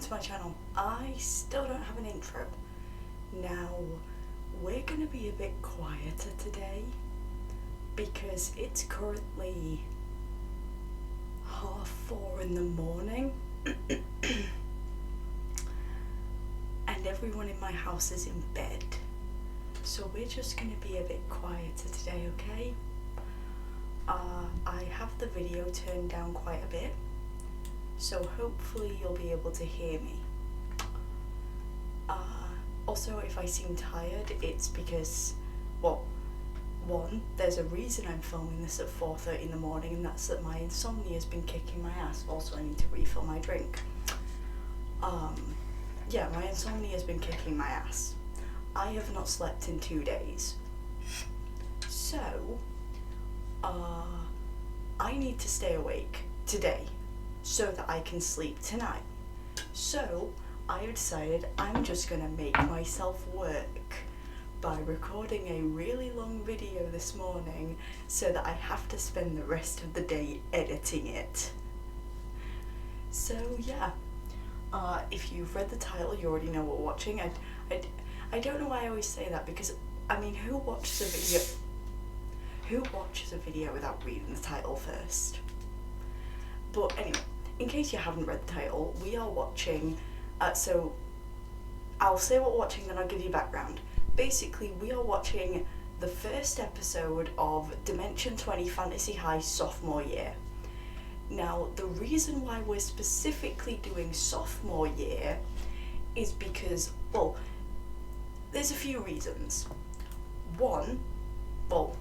to my channel. I still don't have an intro. Now, we're gonna be a bit quieter today because it's currently 4:30 in the morning and everyone in my house is in bed. So we're just gonna be a bit quieter today, okay? I have the video turned down quite a bit, so hopefully you'll be able to hear me. Also, if I seem tired, it's because, well, one, there's a reason I'm filming this at 4:30 in the morning, and that's that my insomnia has been kicking my ass. Also, I need to refill my drink. Yeah, my insomnia has been kicking my ass. I have not slept in 2 days. So, I need to stay awake today so that I can sleep tonight. So, I decided I'm just gonna make myself work by recording a really long video this morning so that I have to spend the rest of the day editing it. So yeah, if you've read the title, you already know what we're watching. I don't know why I always say that, because I mean, who watches a video without reading the title first? But anyway, in case you haven't read the title, we are watching, so I'll say what we're watching, then I'll give you background. Basically, we are watching the first episode of Dimension 20 Fantasy High Sophomore Year. Now, the reason why we're specifically doing sophomore year is because, well, there's a few reasons. One, well,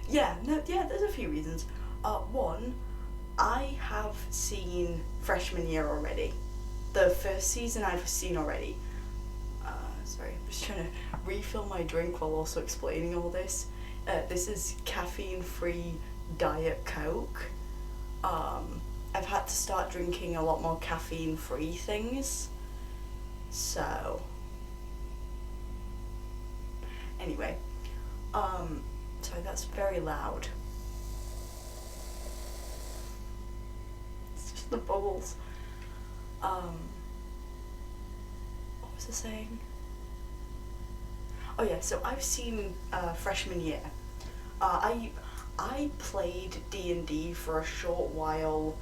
there's a few reasons. One, I have seen freshman year already. The first season I've seen already. Sorry, I'm just trying to refill my drink while also explaining all this. This is caffeine-free Diet Coke. I've had to start drinking a lot more caffeine-free things. So, anyway, sorry, that's very loud. It's just the bubbles. What was I saying? Oh yeah, so I've seen freshman year. I played D&D for a short while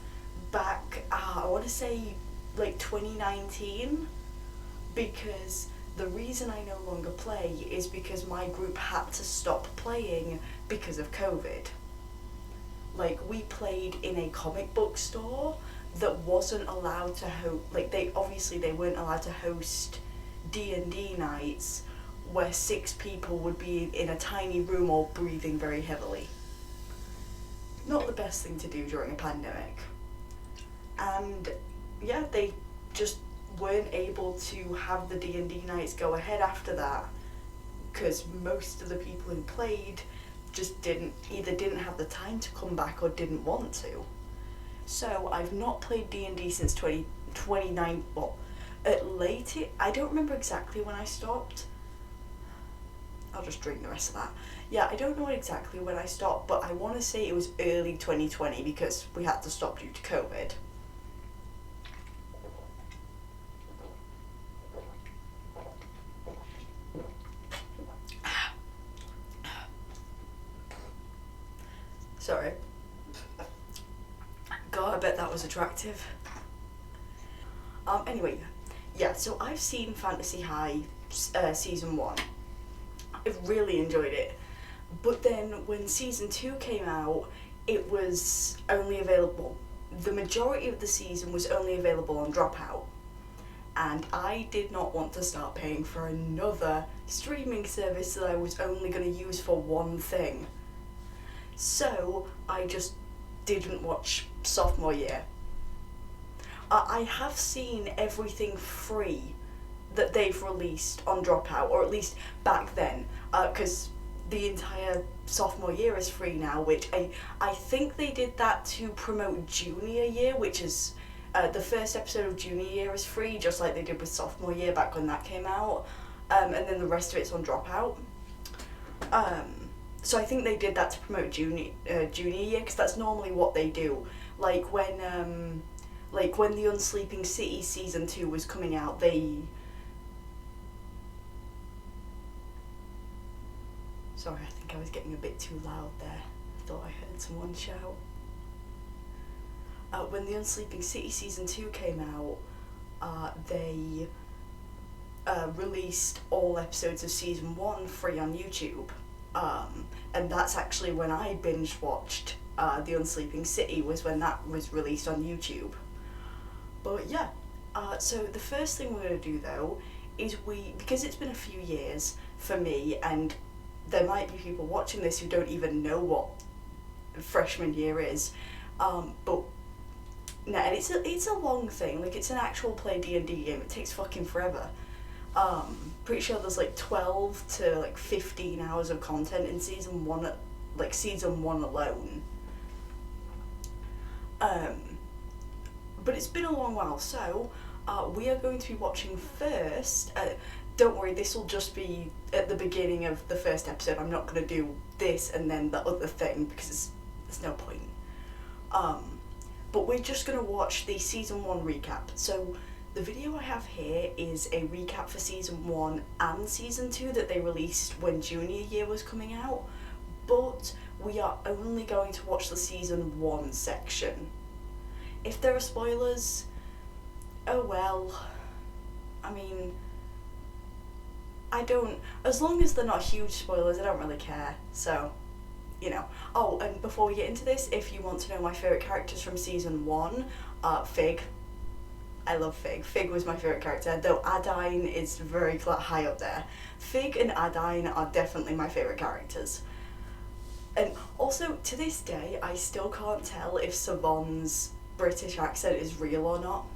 back, I want to say like 2019, because the reason I no longer play is because my group had to stop playing because of COVID. Like, we played in a comic book store that wasn't allowed to host, like, they weren't allowed to host D&D nights where 6 people would be in a tiny room all breathing very heavily. Not the best thing to do during a pandemic. And yeah, they just weren't able to have the D&D nights go ahead after that because most of the people who played just either didn't have the time to come back or didn't want to. So I've not played D&D since 2029, well, I don't remember exactly when I stopped. I'll just drink the rest of that. Yeah, I don't know exactly when I stopped, but I want to say it was early 2020 because we had to stop due to COVID. Sorry. God, I bet that was attractive. Anyway, yeah, so I've seen Fantasy High season 1. I've really enjoyed it. But then when season 2 came out, it was only available, the majority of the season was only available on Dropout. And I did not want to start paying for another streaming service that I was only going to use for one thing. So I just didn't watch sophomore year. I have seen everything free that they've released on Dropout, or at least back then, because the entire sophomore year is free now, which I think they did that to promote junior year, which is the first episode of junior year is free, just like they did with sophomore year back when that came out, and then the rest of it's on Dropout. So I think they did that to promote junior year, because that's normally what they do. Like when like when the Unsleeping City season 2 was coming out, Sorry, I think I was getting a bit too loud there. I thought I heard someone shout. When the Unsleeping City season 2 came out, they released all episodes of season 1 free on YouTube. And that's actually when I binge watched The Unsleeping City, was when that was released on YouTube. But yeah, so the first thing we're going to do though is because it's been a few years for me, and there might be people watching this who don't even know what freshman year is, but no, and it's a long thing, like it's an actual play D&D game, it takes fucking forever. Pretty sure there's like 12 to like 15 hours of content in season 1, like season 1 alone. But it's been a long while, so we are going to be watching first. Don't worry, this will just be at the beginning of the first episode. I'm not going to do this and then the other thing because there's no point. But we're just going to watch the season 1 recap. So the video I have here is a recap for season 1 and season 2 that they released when junior year was coming out, but we are only going to watch the season 1 section. If there are spoilers, oh well, I mean, as long as they're not huge spoilers, I don't really care, so, you know. Oh, and before we get into this, if you want to know my favourite characters from season 1, Fig. I love Fig. Fig was my favourite character, though Adine is very high up there. Fig and Adine are definitely my favourite characters. And also, to this day, I still can't tell if Savon's British accent is real or not.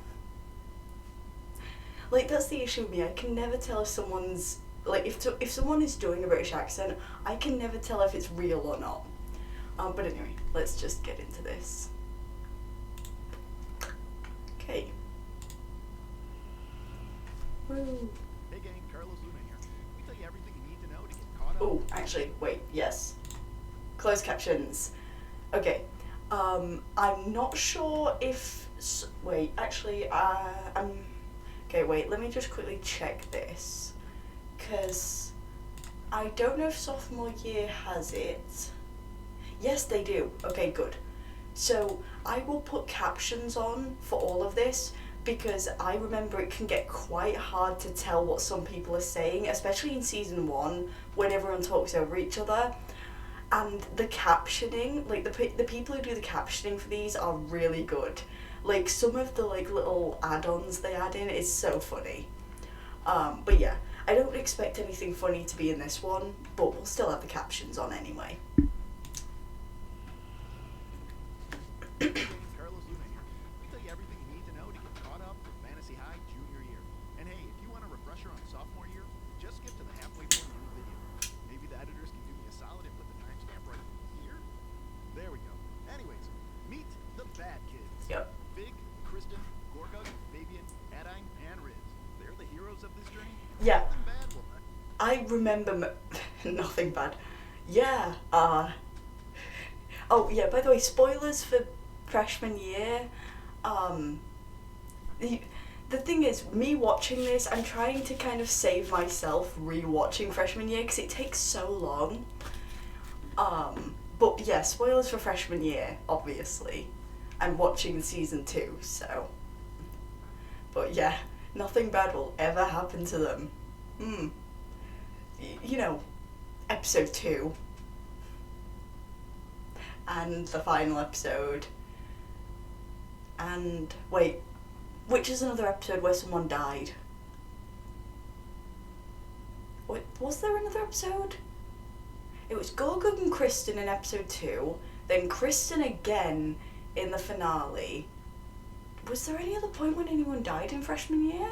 Like, that's the issue with me. I can never tell if someone's, like, if someone is doing a British accent, I can never tell if it's real or not. But anyway, let's just get into this. Okay. Woo. Hey gang, Carlos Luna here. Let me tell you everything you need to know to get caught up. Oh, actually, wait, yes. Closed captions. Okay. I'm not sure if... Wait, actually, okay, wait, let me just quickly check this. Because I don't know if sophomore year has it. Yes, they do. Okay, good. So I will put captions on for all of this, because I remember it can get quite hard to tell what some people are saying, especially in season 1 when everyone talks over each other. And the captioning, like the people who do the captioning for these are really good. Like some of the like little add-ons they add in is so funny. But yeah, I don't expect anything funny to be in this one, but we'll still have the captions on anyway. Carlos Luna here. Let me tell you everything you need to know to get caught up for Fantasy High junior year. And hey, if you want a refresher on sophomore year, just skip to the halfway point in the video. Maybe the editors can do me a solid and put the timestamp right here. There we go. Anyways, meet the bad kids. Yep. Fig, Kristen, Gorga, Fabian, Adine, and Riz. They're the heroes of this journey. Yeah. Nothing bad will not. I remember nothing bad. Yeah. Oh yeah, by the way, spoilers for freshman year. The thing is, me watching this, I'm trying to kind of save myself re-watching freshman year because it takes so long. But yeah, spoilers for freshman year, obviously. I'm watching season 2, so. But yeah, nothing bad will ever happen to them. You know, episode 2. And the final episode. And wait, which is another episode where someone died? Wait, was there another episode? It was Gorgug and Kristen in episode 2, then Kristen again in the finale. Was there any other point when anyone died in freshman year?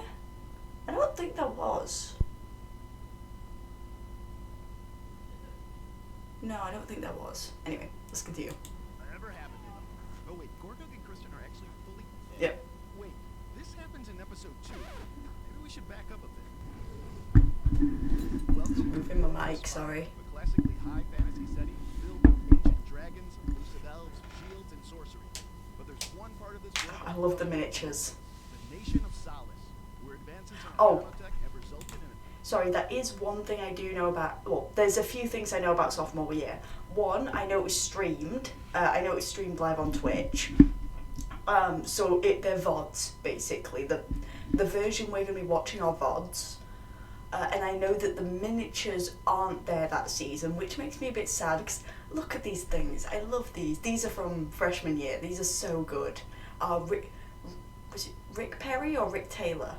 I don't think there was. No, I don't think there was. Anyway, let's continue. Whatever happened to them? Oh wait, Gorgug and Kristen are actually fully... Yep. Wait, this happens in episode 2. Maybe we should back up a bit. Welcome Moving my mic, sorry. a classically high fantasy setting filled with ancient dragons, elusive elves, shields, and sorcery. But there's one part of this world I love the miniatures. The nation of Solace, where advances in Oh, nanotech have resulted in sorry, that is one thing I do know about. Well, there's a few things I know about Sophomore Year. One, I know it was streamed. I know it was streamed live on Twitch. So they're VODs basically. The version we're gonna be watching are VODs. And I know that the miniatures aren't there that season, which makes me a bit sad because look at these things. I love these. These are from freshman year. These are so good. Was it Rick Perry or Rick Taylor?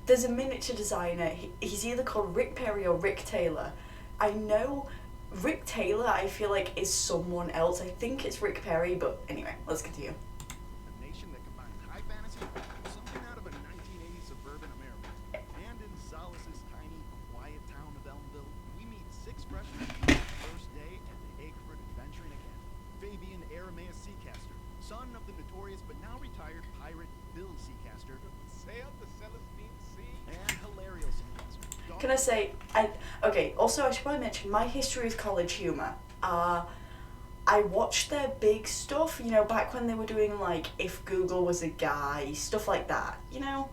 There's a miniature designer. He's either called Rick Perry or Rick Taylor. I know Rick Taylor, I feel like, is someone else. I think it's Rick Perry, but anyway, let's continue. a nation that combines high fantasy with something out of a 1980s suburban America. And in Solace's tiny, quiet town of Elmville, we meet 6 freshmen on the first day and they ache for adventuring again. Fabian Arameus Seacaster, son of the notorious but now retired pirate Bill Seacaster, Sailed the Celestine Sea. and Hilario Seacaster. Can I say, okay, also I should probably mention my history with college humour. I watched their big stuff, you know, back when they were doing like If Google Was a Guy, stuff like that, you know?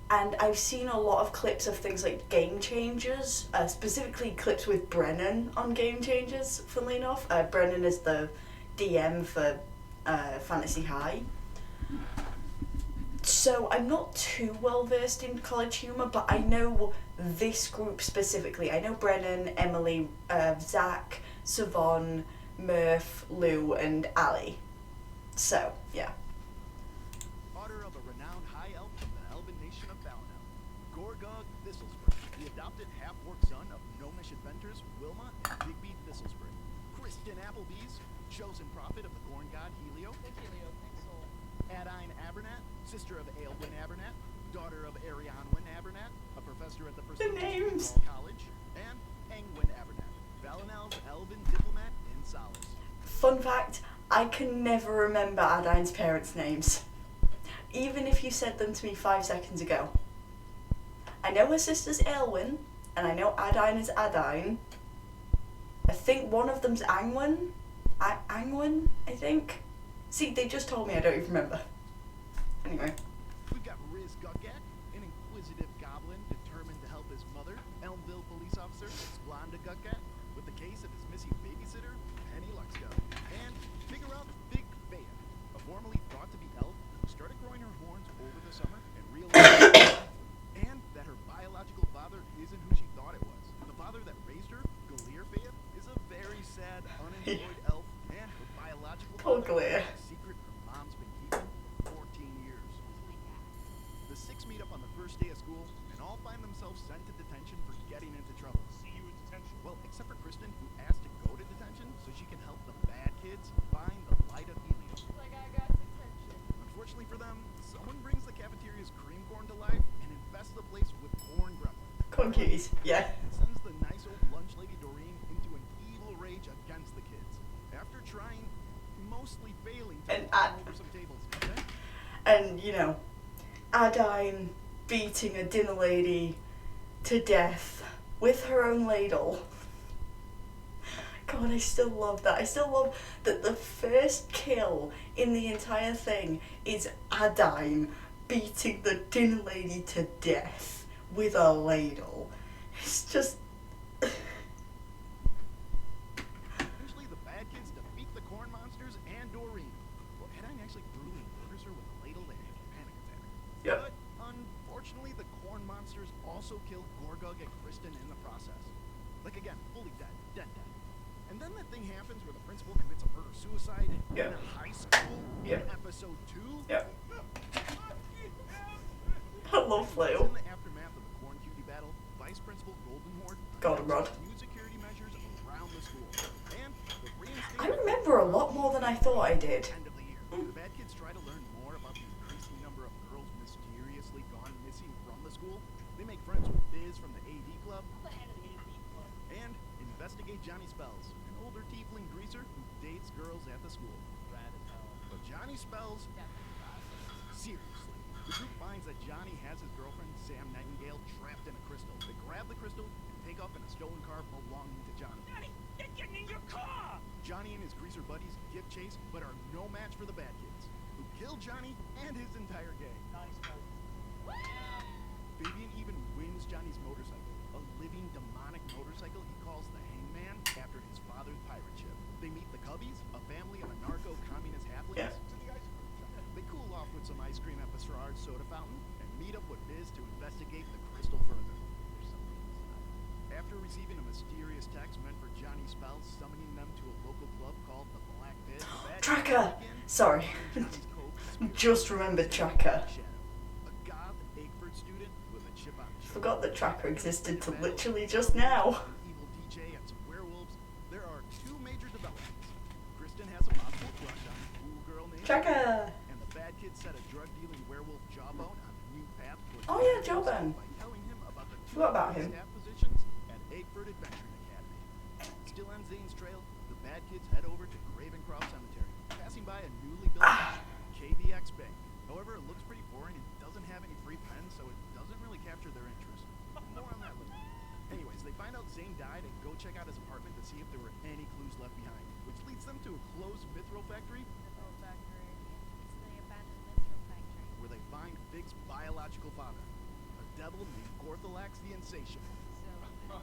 And I've seen a lot of clips of things like Game Changers, specifically clips with Brennan on Game Changers, funnily enough. Brennan is the DM for Fantasy High. So I'm not too well versed in college humour, but I know this group specifically. I know Brennan, Emily, Zach, Savon, Murph, Lou, and Ali. So, yeah. Daughter of a renowned high elf from the elven nation of Valinor, Gorgog Thistlespur, the adopted half-orc son of gnomish inventors Wilma and Bigby Thistlespur. Kristen Applebee's, chosen prophet of the corn god Helio. Adine Abernat, sister of Aelwyn Abernat, daughter of Arianwyn Abernat, a professor at the names. prestigious College, and Engwyn Abernat, Valinel's elven diplomat in Solace. Fun fact, I can never remember Adine's parents' names. Even if you said them to me 5 seconds ago. I know her sister's Aelwyn, and I know Adine is Adine. I think one of them's Angwyn. Angwyn, I think. See, they just told me, I don't even remember. Anyway. We've got Riz Gutgat, an inquisitive goblin determined to help his mother, Elmville police officer Splenda Gutgat, with the case of his missing babysitter, Penny Luxco. And figure out Big Fea, a formerly thought to be elf who started growing her horns over the summer and realized and that her biological father isn't who she thought it was. The father that raised her, Galir Fea, is a very sad, unemployed elf, and her biological Poor father Galir. is a secret her mom's been keeping for 14 years. The 6 meet up on the first day of school and all find themselves sent to detention for getting into trouble. See you in detention. Well, except for Kristen, who asked to go to detention so she can help the bad kids find the light of helium. Like I got detention. Unfortunately for them, someone brings the cafeteria's cream corn to life and infests the place with corn gremlins. Corn cuties, yeah. And sends the nice old lunch lady Doreen into an evil rage against the kids. After trying, mostly failing to And knock over some tables. Okay? And, you know, Adine beating a dinner lady to death with her own ladle. God, I still love that. I still love that the first kill in the entire thing is Adine beating the dinner lady to death with a ladle. It's just... Eventually, the bad kids defeat the corn monsters and Doreen. Well, Adine actually brutally murders her with a ladle and a panic attack. Yep. But unfortunately, the corn monsters also kill Gorgug and Kristen in the process. Like again, fully dead. And then that thing happens where the principal commits a murder-suicide Yeah. in a high school Yeah. in episode 2. Yeah. I love In Lou. the aftermath of the corn cutie battle, Vice Principal Goldenhorde Goldenrod. announced new security measures around the school. And the I reinstatement remember a lot more than I thought I did. end of the year. The bad kids try to learn more about the increasing number of girls mysteriously gone missing from the school. They make friends with Biz from the AD Club and investigate Johnny Spells, an older tiefling greaser who dates girls at the school. But Johnny Spells, seriously, the group finds that Johnny has his girlfriend, Sam Nightingale, trapped in a crystal. They grab the crystal and take off in a stolen car belonging to Johnny. getting in your car! Johnny and his greaser buddies give chase, but are no match for the bad kids, who kill Johnny and his entire gang. Fabian even wins Johnny's motorcycle, a living demonic motorcycle he calls the Hangman after his father's pirate ship. They meet the Cubbies, a family of anarcho-communist halflings. Yeah. To the ice cream. They cool off with some ice cream at Basrard's soda fountain and meet up with Biz to investigate the crystal further. After receiving a mysterious text meant for Johnny Spells summoning them to a local club called the Black Pit, the bad Tracker! guys begin Sorry. Johnny's coat to Just remembered Tracker. a goth Egford student with a chip on his shoulder. Forgot that Tracker existed till literally just now. An evil DJ and some werewolves. There are two major developments. Kristen has a possible crush on a cool girl named Tracker! and the bad kids set a drug-dealing werewolf Jawbone on a new path towards Oh yeah, Jawbone. by telling him about the two Forgot about him. staff positions at Egford Adventuring Academy. Still on Zane's trail, the bad kids head over to Gravencroft Cemetery, passing by a newly built KVX bank. However, it looks pretty boring and doesn't have any free pens, so it doesn't really capture their interest. More on that later. Anyways, they find out Zane died and go check out his apartment to see if there were any clues left behind, which leads them to a closed mithril factory Mithril factory. It's the abandoned mithril factory. where they find Fig's biological father, a devil named Gorthalax the Insatiable, So,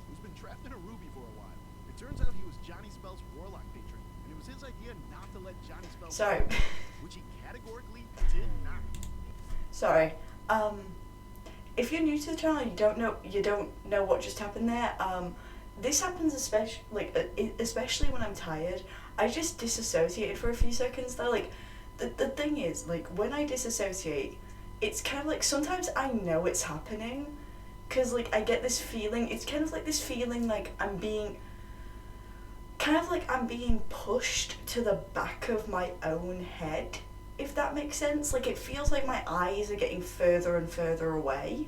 who's been trapped in a ruby for a while. It turns out he was Johnny Spell's warlock patron, and it was his idea not to let Johnny Spell Sorry. which he categorically did not. Sorry. If you're new to the channel, you don't know what just happened there. This happens especially when I'm tired. I just disassociated for a few seconds there. Like, the thing is, like, when I disassociate, it's kind of like sometimes I know it's happening, cause like I get this feeling. It's kind of like this feeling like I'm being pushed to the back of my own head, if that makes sense. Like, it feels like my eyes are getting further and further away.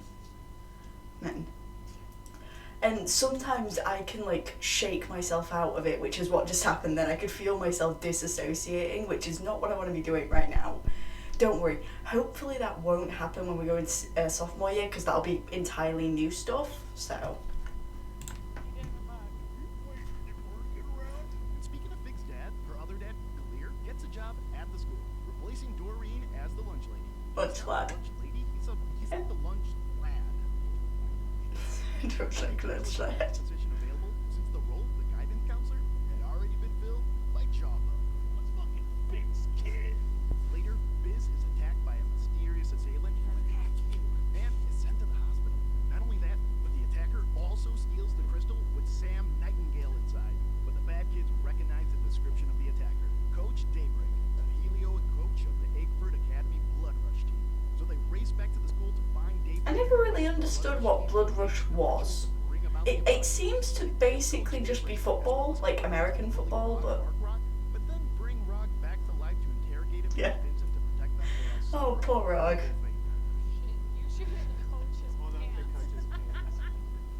And sometimes I can, like, shake myself out of it, which is what just happened then. I could feel myself disassociating, which is not what I want to be doing right now. Don't worry. Hopefully that won't happen when we go into sophomore year, because that'll be entirely new stuff, so... And speaking of Fig's dad, her other dad, Clear, gets a job at the school, replacing Doreen as the lunch lady. Lunch lad. Lunch lady? He's like the lunch lad. Don't like lunch lad. Position available since the role of the guidance counselor had already been filled by Jawbone. Let's fucking fix, kid! Later, Biz is attacked by a mysterious assailant and is sent to the hospital. Not only that, but the attacker also steals the crystal with Sam Nightingale inside. But the bad kids recognize the description of the attacker, Coach Daybreak, the helioid coach of the Egford Academy Blood Rush team. So they race back to the school to find Daybreak. I never really understood what Blood Rush was. It seems to basically just be football, like American football, but... But then bring Rog back to life to interrogate him Yeah. and convince him to protect them or else Oh, poor Rog. you should coach's Hold on, pants. coach's pants.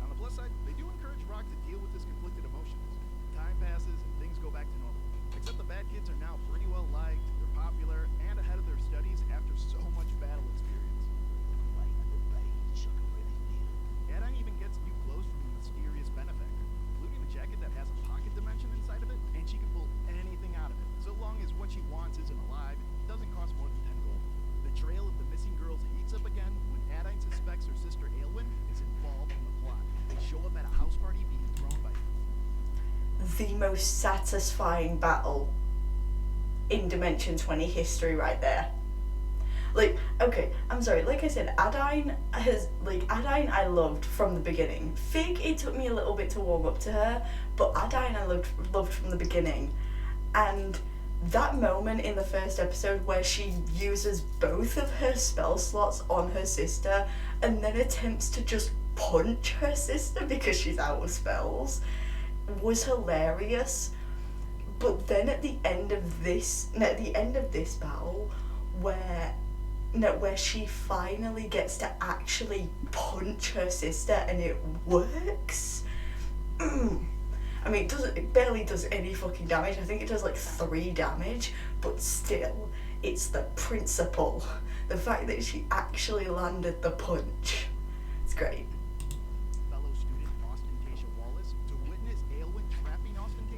On the plus side, they do encourage Rog to deal with his conflicted emotions. Time passes and things go back to normal. Except the bad kids are now pretty well liked, they're popular, and ahead of their studies after so much battle experience. Adine even gets new clothes from the mysterious benefactor, including a jacket that has a pocket dimension inside of it, and she can pull anything out of it, so long as what she wants isn't alive. It doesn't cost more than 10 gold. The trail of the missing girls heats up again when Adine suspects her sister Aelwyn is involved in the plot. They show up at a house party being thrown by The most satisfying battle in Dimension 20 history right there. Like, okay, I'm sorry, like I said, Adine I loved from the beginning. Fig, it took me a little bit to warm up to her, but Adine I loved from the beginning. And that moment in the first episode where she uses both of her spell slots on her sister and then attempts to just punch her sister because she's out of spells was hilarious. But then at the end of this battle, where she finally gets to actually punch her sister and it works. I mean, it barely does any fucking damage. I think it does like 3 damage, but still, it's the principle. The fact that she actually landed the punch. It's great. fellow student Ostentatia Wallace to witness Aelwyn trapping Ostentatia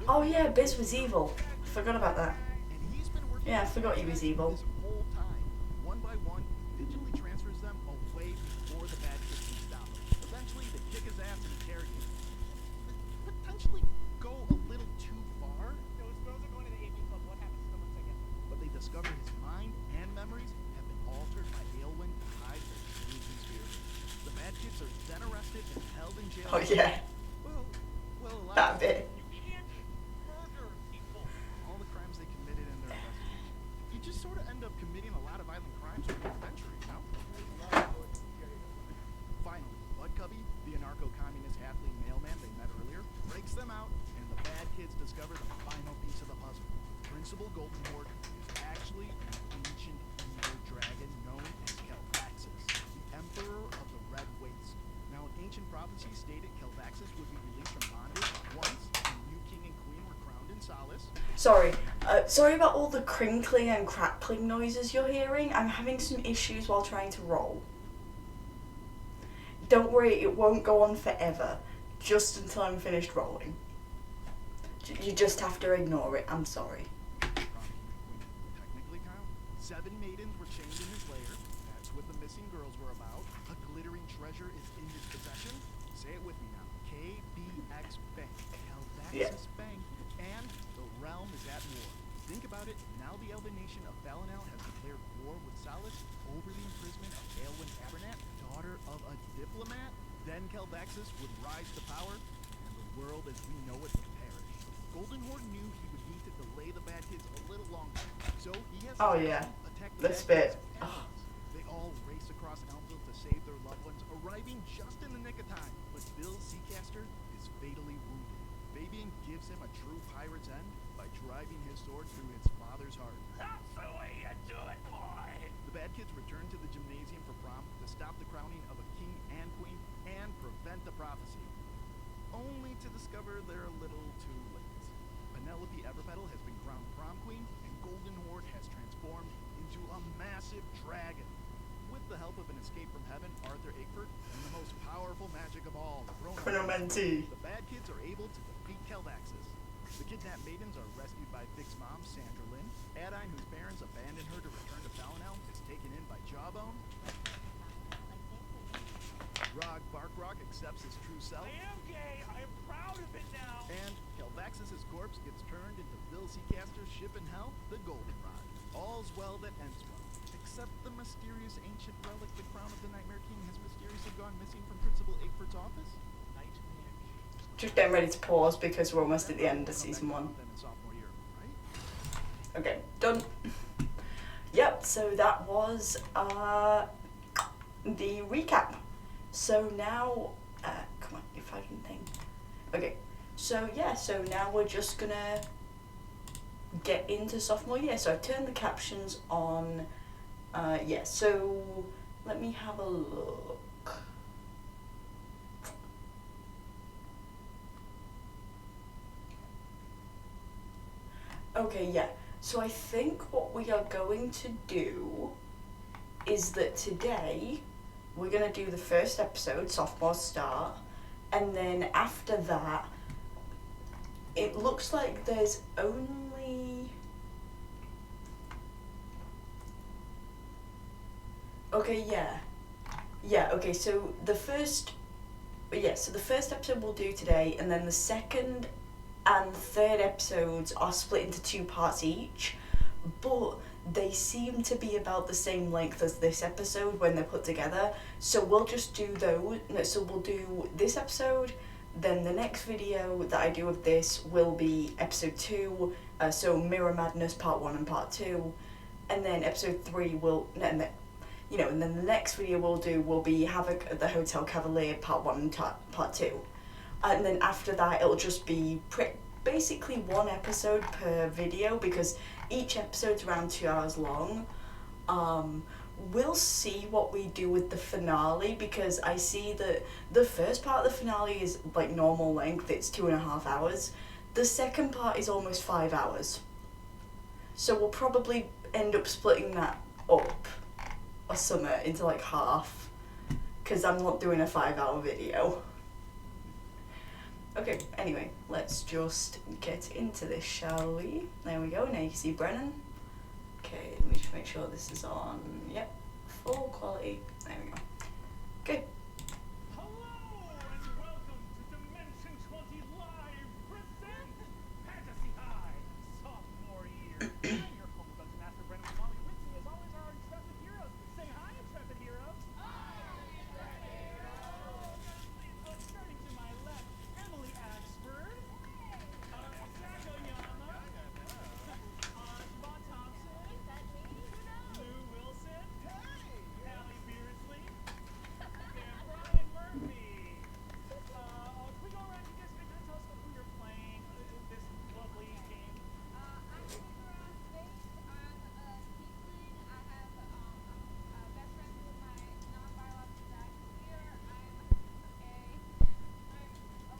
Oh yeah, Biz was evil. Forgot about that. And he's been working Yeah, I with forgot he was evil. this whole time. One by one, digitally transfers them away before the bad kids can stop him. Eventually, they kick his ass and interrogate him. Potentially go a little too far, Those girls are going to the AV club. What happens to them once they get there? but they discover his mind and memories have been altered by Aelwyn to hide their true conspiracy. The bad kids are then arrested and held in jail. Oh yeah, Well, a lot that of bit. You can't murder people. all the crimes they committed in their investigation. You just sort of end up committing a lot of violent crimes over the adventure, you know? Finally, Bud Cubby, the anarcho-communist halfling mailman they met earlier, breaks them out, and the bad kids discover the final piece of the puzzle. Principal Golden Horde is actually an ancient evil dragon known as Calvaxis, the Emperor of the Red Waste. Now, an ancient prophecy stated Calvaxis would be released from bondage once the new king and queen were crowned in solace. Sorry about all the crinkling and crackling noises you're hearing. I'm having some issues while trying to roll. Don't worry, it won't go on forever. Just until I'm finished rolling. You just have to ignore it. I'm sorry. Technically, Kyle, 7 maidens were chained in his lair. That's what the missing girls were about. A glittering treasure is in his possession. Say it with me now. KBX Bank. Calvaxis Yeah. Bank. And the realm is at war. Think about it. Now the elven nation of Valinel has declared war with Solace over the imprisonment of Aelwyn Abernat, daughter of a diplomat. Then Calvaxis would rise to power, and the world as we know it would perish. Golden Horde knew he would need to delay the bad kids a little longer, so he has Oh, yeah. attacked the This bad kids bit. at once. They all race across Elmville to save their loved ones, arriving just in the nick of time. But Bill Seacaster is fatally wounded. Fabian gives him a true pirate's end by driving his sword through his father's heart. That's the way you do it, boy. The bad kids return to the gymnasium for prom to stop the crowning of a king and queen and prevent the prophecy, only to discover they're a little too late. Penelope Everpetal has been crowned prom queen, and Golden Horde has transformed into a massive dragon. With the help of an escape from heaven, Arthur Egbert, and the most powerful magic of all, Chronomancy. the bad kids are able to defeat Calvaxis. The kidnapped maidens are rescued by Vic's mom, Sandra Lynn. Adine, whose parents abandoned her to return to Valinel, is taken in by Jawbone. Rog Barkrock accepts his true self. I am gay. I am proud of it now. And Calvaxis' corpse gets turned into Bill Seacaster's ship in hell, the Goldenrod. All's well that ends well. Except the mysterious ancient relic, the crown of the Nightmare King, has mysteriously gone missing from Principal Egbert's office. Nightmare. Just getting ready to pause because we're almost at the end of season 1. Then in sophomore year, right? Okay, done. Yep, so that was the recap. So now, come on, if I can think. Okay, so yeah, so now we're just gonna get into sophomore year. So I've turned the captions on. Yeah, so let me have a look. Okay, yeah. So I think what we are going to do is that today we're going to do the first episode, Sophomore Start, and then after that, it looks like there's only... Okay, yeah. Yeah, okay, so the first... Yeah, so the first episode we'll do today, and then the second and third episodes are split into 2 parts each, but they seem to be about the same length as this episode when they're put together, so we'll just do those. So we'll do this episode, then the next video that I do of this will be episode 2, so Mirror Madness part 1 and part 2, and then episode 3 will, and then, you know, and then the next video we'll do will be Havoc at the Hotel Cavalier part 1 and part 2. And then after that, it'll just be basically 1 episode per video because each episode's around 2 hours long. We'll see what we do with the finale because I see that the first part of the finale is like normal length, it's 2.5 hours. The second part is almost 5 hours. So we'll probably end up splitting that up or something into like half because I'm not doing a 5-hour video. Okay, anyway, let's just get into this, shall we? There we go, now you can see Brennan. Okay, let me just make sure this is on, yep, full quality, there we go. Okay. Hello and welcome to Dimension 20 Live presents Fantasy High Sophomore Year. I'm your humble dungeon master, Brendan Wally. With me, as always, are our intrepid heroes. Say hi, intrepid heroes. Starting to my left, Emily Axford, Zach Oyama, Siobhan Thompson, Is that me? Who knows? Lou Wilson, Allie Beardsley, and Brian Murphy. Can we go around? You guys can kind of tell us who you're playing this lovely game. I'm Figure on stage. I'm Tiefling. I have best friends with my non-biological dad here. I'm a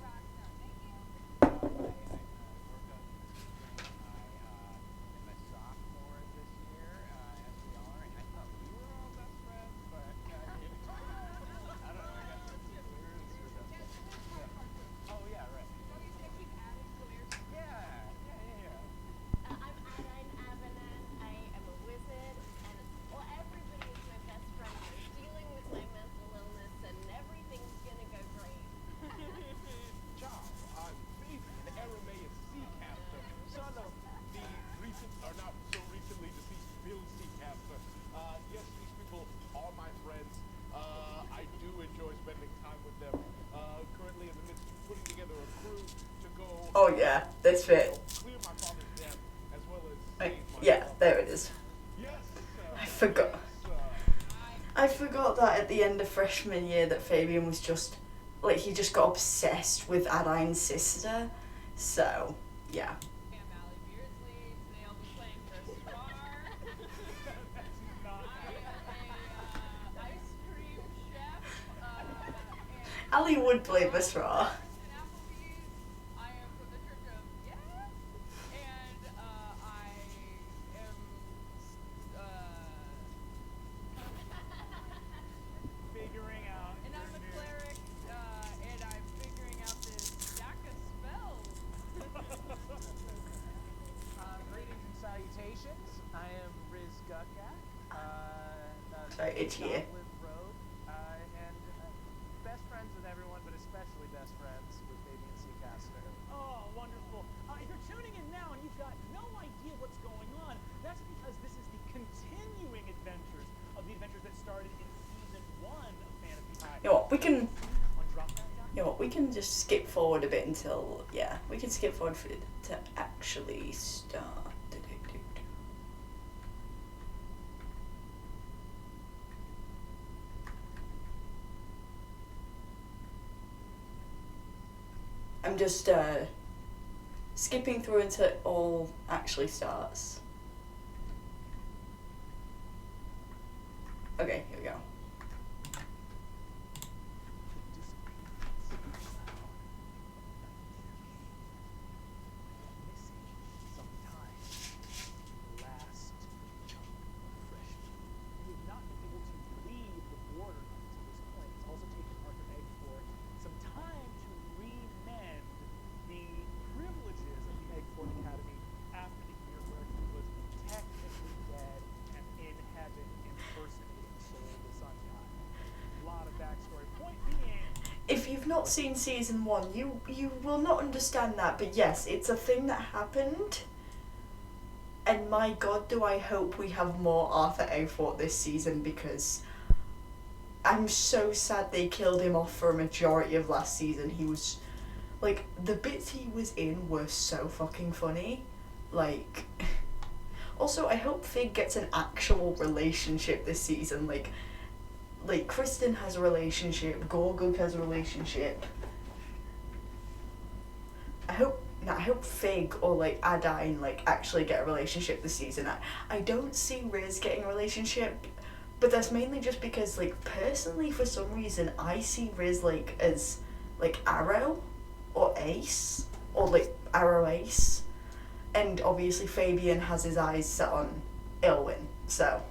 rock star. Thank you. I work on this thing. I am a sophomore this year, as we are, and I thought we were all best friends, but I don't know. I got some clears or something. Oh yeah, right. So he's gonna keep adding clears. Yeah. I'm Adine Avanan. I am a wizard, and well, everybody is my best friend. I'm dealing with my mental illness, and everything's gonna go great. Ciao, I'm Fabian Aramaic Seacaster, son of the recent, or not so recently deceased Bill Seacaster. Yes, these people are my friends. I do enjoy spending time with them. Currently in the midst of putting together a crew to go Oh yeah, this fit. clear my father's death as well as Like, save my yeah, father. there it is. Yes, I forgot. yes, I forgot that at the end of freshman year that Fabian was just, like, he just got obsessed with Adine's sister. So, yeah. I'm Allie Beardsley. Today I'll be playing Chris Farr. That's not I am a ice cream chef. And Ali would play this raw. in Applebee's. I am from the Church of Yes. And I am figuring out. and I'm a your new- cleric. And I'm figuring out this stack of spells. Greetings and salutations. I am Riz Gukak. Sorry, itchy ear. Goblin Rogue, and best friends with everyone, but especially best friends with Fabian Seacaster. Oh, wonderful. If you're tuning in now and you've got no idea what's going on, that's because this is the continuing adventures of the adventures that started in season 1 of Fantasy High. You know what, we can, On Drop That Down. you know what, we can just skip forward a bit until, yeah, we can skip forward for it to actually start. I'm just skipping through until it all actually starts. Okay, here we go. Last chunk of freshman. You have not been able to leave the border up to this point. It's also taken Arthur Egg for some time to remend the privileges of the Eggford Academy after the year where he was technically dead and in heaven impersonating Soul the Sun God. A lot of backstory. Point being, If you've not seen season 1, you will not understand that, but yes, it's a thing that happened. And my god, do I hope we have more Arthur Egfort this season, because I'm so sad they killed him off for a majority of last season. He was, like, the bits he was in were so fucking funny. Like, also, I hope Fig gets an actual relationship this season. Like Kristen has a relationship, Gorguk has a relationship. I hope Fig or like Adine like actually get a relationship this season. I don't see Riz getting a relationship, but that's mainly just because like personally for some reason I see Riz like as like Arrow or Ace or like Arrow Ace, and obviously Fabian has his eyes set on Ilwyn, so.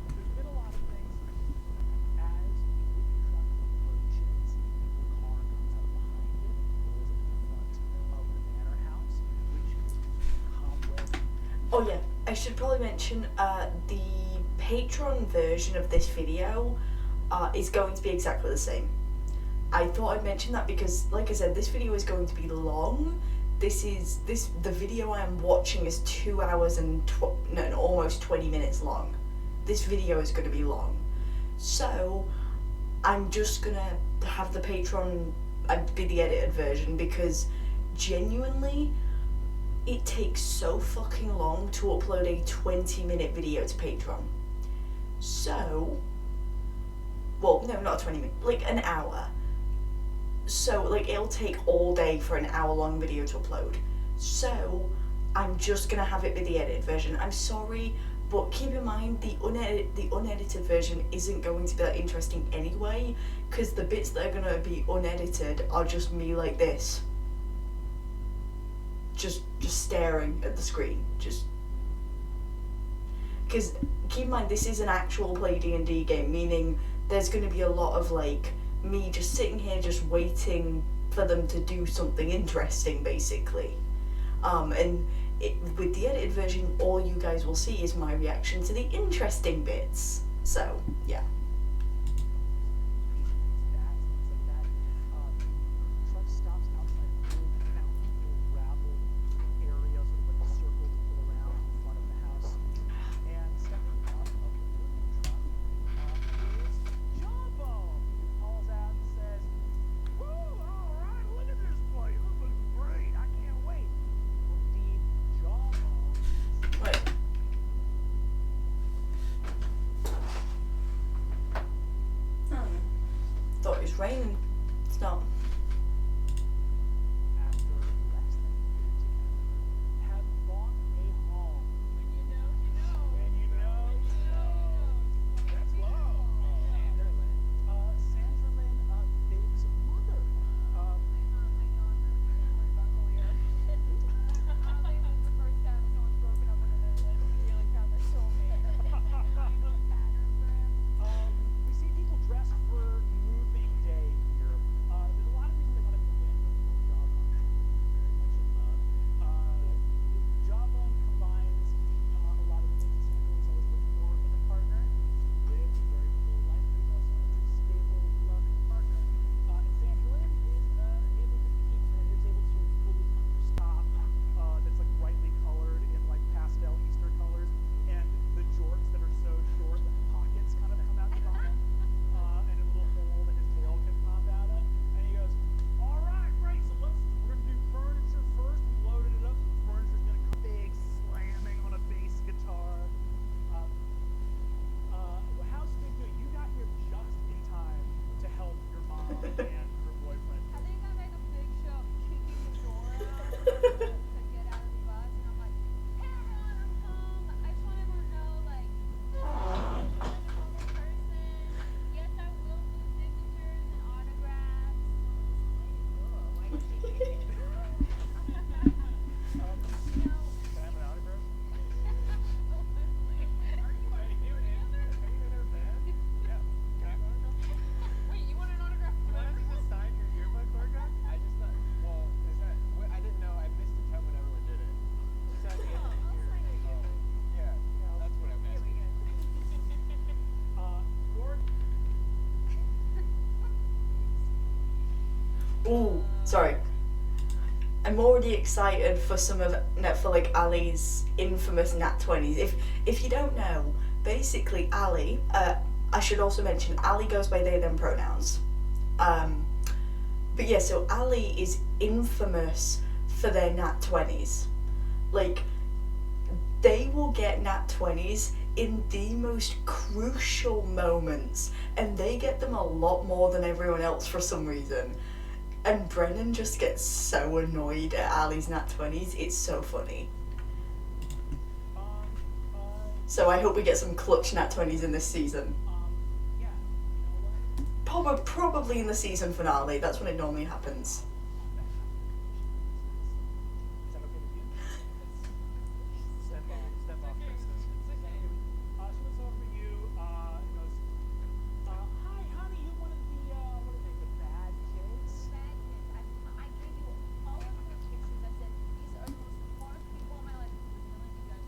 there's been a lot of things as the truck approaches, the car comes out of Oh yeah, I should probably mention the Patreon version of this video is going to be exactly the same. I thought I'd mention that because, like I said, this video is going to be long. The video I am watching is 2 hours and almost 20 minutes long. This video is going to be long, so I'm just gonna have the Patreon be the edited version because genuinely it takes so fucking long to upload a 20-minute video to Patreon. So, well, no, not a 20-minute, like an hour. So, like, it'll take all day for an hour-long video to upload. So, I'm just gonna have it be the edited version. I'm sorry, but keep in mind the unedited version isn't going to be that interesting anyway, because the bits that are gonna be unedited are just me like this. Just staring at the screen, because keep in mind this is an actual play D&D game, meaning there's going to be a lot of like me just sitting here just waiting for them to do something interesting basically, and with the edited version all you guys will see is my reaction to the interesting bits, so yeah. Truck stops outside a big fountain, little gravel area, sort of like a circle to pull around in front of the house. And stepping out of the moving truck is Jawbone, who calls out and says, "Woo! All right, look at this place. This looks great. I can't wait." Well, indeed, Jawbone. Wait. Thought it was raining. It's not. After less than a year together, have bought a home. When you know, you know. When you know, you know. That's love. Sandralyn, Big's mother. I know, I'm really buckle here. I don't think this is the first time someone's broken up with another that really found their soulmate. I'm a pattern for him. We see people dressed for moving day here. There's a lot of reasons they want to move in, but Jawbone very much in love. Jawbone combines a lot of the things Sandralyn's always looked for in a partner. Lives a very full life, but he's also a very stable, loving partner. And Sandralyn is able to keep and is able to fully stop that's like brightly colored in like pastel Easter colors, and the jorts that are so short that the pockets kind of come out the bottom, and a little hole that his tail can pop out of. And he goes, "All right, great. So we're gonna do furniture first." We loaded it up. So the furniture's gonna come big, slamming on a bass guitar. How's Big doing? You got here just in time to help your mom and her boyfriend. I think I make a big show of kicking the door out to get out of the bus, and I'm like, "Hey everyone, I'm home. I just want everyone to know, like, I'm a normal person. Yes, I will do signatures and autographs." You know, Can I have an autograph? wait, you want an autograph from everyone? I just thought, well, is that, I didn't know, I missed the time when everyone did it. It's at the end of the year. Yeah, that's what I meant. Gordon. Ooh, sorry. I'm already excited for like Ali's infamous Nat 20s. If you don't know, basically Ali, I should also mention Ali goes by they them pronouns. But yeah, so Ali is infamous for their Nat 20s. Like, they will get Nat 20s in the most crucial moments, and they get them a lot more than everyone else for some reason. And Brennan just gets so annoyed at Ali's Nat 20s, it's so funny. So I hope we get some clutch Nat 20s in this season. Yeah, you know what? Probably in the season finale, that's when it normally happens. Is that okay with you? Step off, princess. She looks over at you, and goes, "Hi, honey, you one of the, what are they, the bad kids?" I gave you all of your kisses. I said, these are the most smartest people in my life. I'm telling you guys,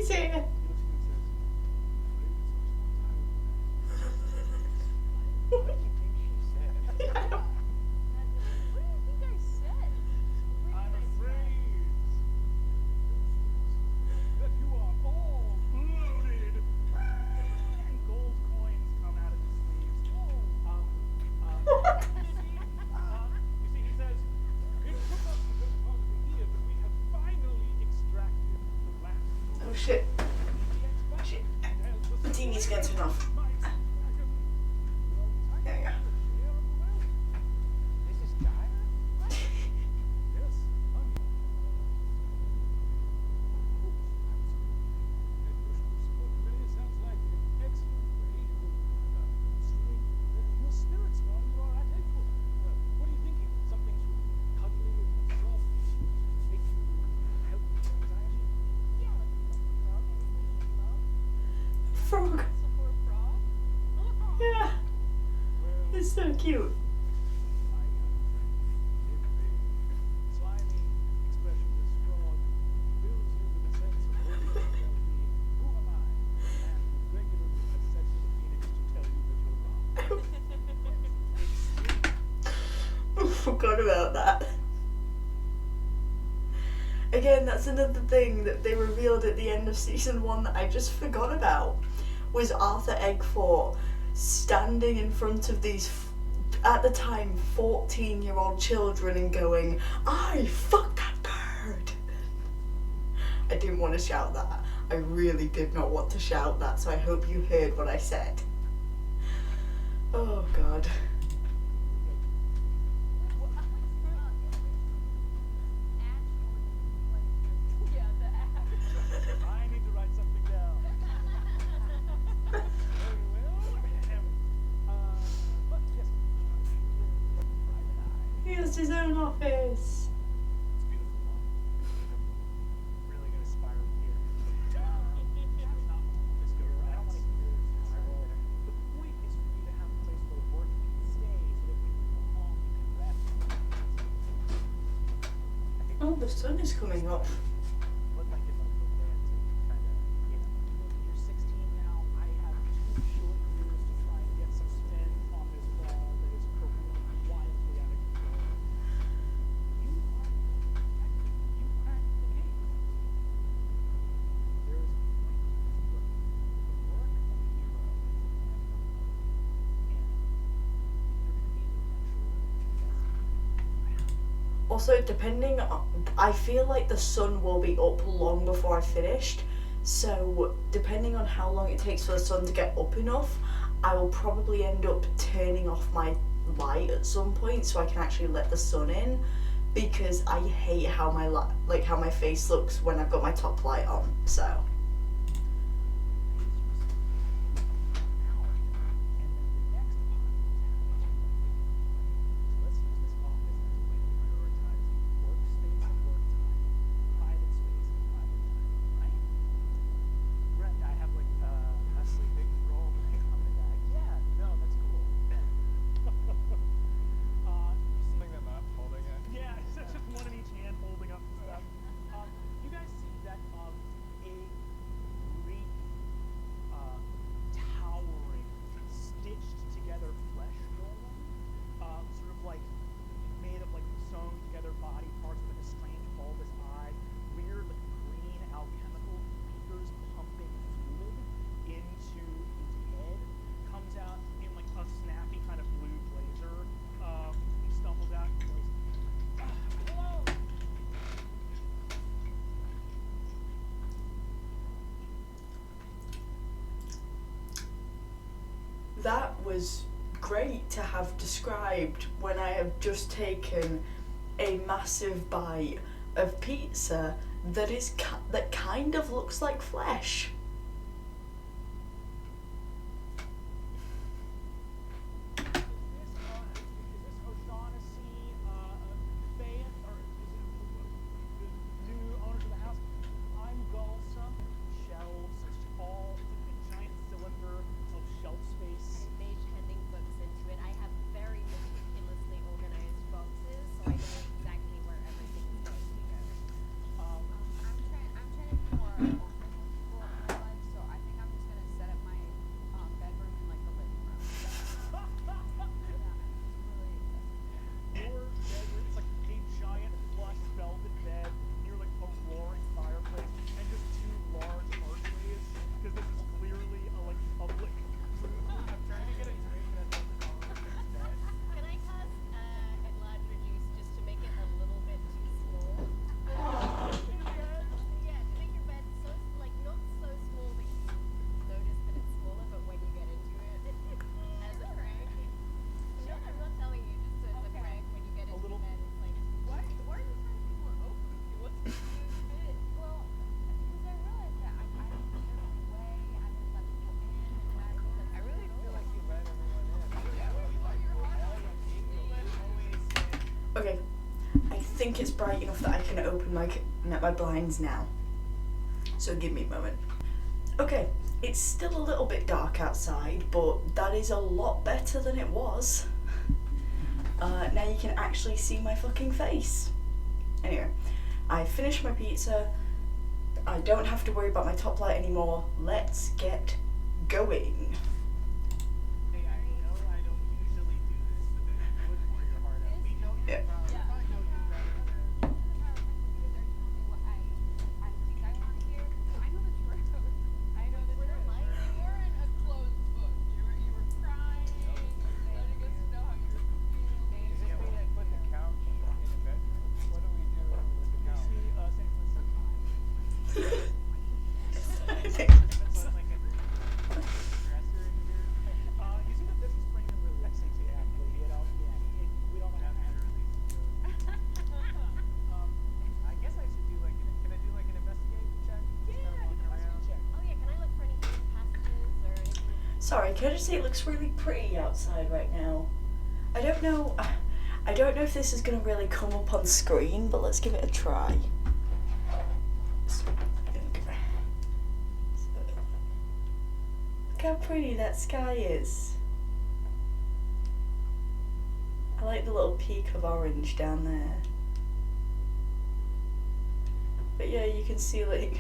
He's here. He looks at me and says, "What do you think she said?" What do you think I said? I'm afraid that you are all loaded. And gold coins come out of his sleeves. You see, he says, "It took us the best part of a year, but we have finally extracted the last gold. Oh shit. The Shit. expectation has The TV's getting turned off. my dragon. Well, There you go. share of the wealth. This is dire? Yes, honey. Sounds like an excellent way to strengthen your spirits while you are at April. What are you thinking? Something sort of cuddly and soft, make you help with your anxiety? Yeah, like a frog. Frog. Sophomore frog. Yeah. Well, It's so cute. I if a slimy, expressionless frog fills you with a sense of wonder and well-being, who am I? And regularly has sex with a phoenix to tell you that you're wrong. Forgot about that. Again, that's another thing that they revealed at the end of season 1 that I just forgot about, was Arthur Eggfort standing in front of these, at the time, 14-year-old children and going, "I fucked that bird." I didn't want to shout that. I really did not want to shout that, so I hope you heard what I said. Oh god. Yeah, the axe. I need to write something down. Very well. But yes, private eye. He has his own office. It's beautiful, Mom. I'm really gonna spiral here. That's not Let's go. I don't want to hear this at all. The point is for you to have a place where work can stay so that when you go home you can rest. Oh, the sun is coming up. Look like it's like romantic, kind of, you know. Look, you're 16 now. I have 2 short years to try and get some spin on this ball that is careening wildly out of control. You are you cracked the case. There is a point. Look, the work of a hero and you're gonna be eventually. Also, depending on, I feel like the sun will be up long before I finished, so depending on how long it takes for the sun to get up enough, I will probably end up turning off my light at some point so I can actually let the sun in, because I hate how my how my face looks when I've got my top light on. So Something that not holding it. Yeah, it's just one in each hand holding up stuff. You guys see that a great, towering, stitched together flesh golem, sort of like made of like sewn together body parts with like a strange bulbous eye, weird like green alchemical beakers pumping fluid into his head, comes out in like a snappy kind of blue blazer. He stumbles out and goes, "Hello." that was great to have described when I have just taken a massive bite of pizza that is that kind of looks like flesh. Is this O'Shaughnessy, Fayette, or is it the new owners of the house? I'm Gulsa. Shelves, it's tall, it's a giant cylinder of shelf space. I made pending books into it. I have very meticulously organized boxes, so I know exactly where everything is going to go. I'm trying to be more Okay, I think it's bright enough that I can open my blinds now. So give me a moment. Okay, it's still a little bit dark outside, but that is a lot better than it was. Now you can actually see my fucking face. Anyway, I finished my pizza. I don't have to worry about my top light anymore. Let's get going. Hey, I know I don't usually do this, but then you would pour your heart out. We know you Yeah. probably Yeah. I know you better than You weren't a closed book. You were crying, letting us know how you were feeling. Is this where I put the couch in the bedroom? What do we do with the You couch? see, St. Vincent I think Put like a dresser in here. you see that this is framed in really sexy, actually. You know, we don't have That's to. really I guess I should do like can I do like an investigate check? Just Yeah, kinda you walking can around. also check. Oh yeah, can I look for any hidden passages or anything? Sorry, can I just say it looks really pretty outside right now? I don't know if this is gonna really come up on screen, but let's give it a try. Look how pretty that sky is. I like the little peak of orange down there. But yeah, you can see like,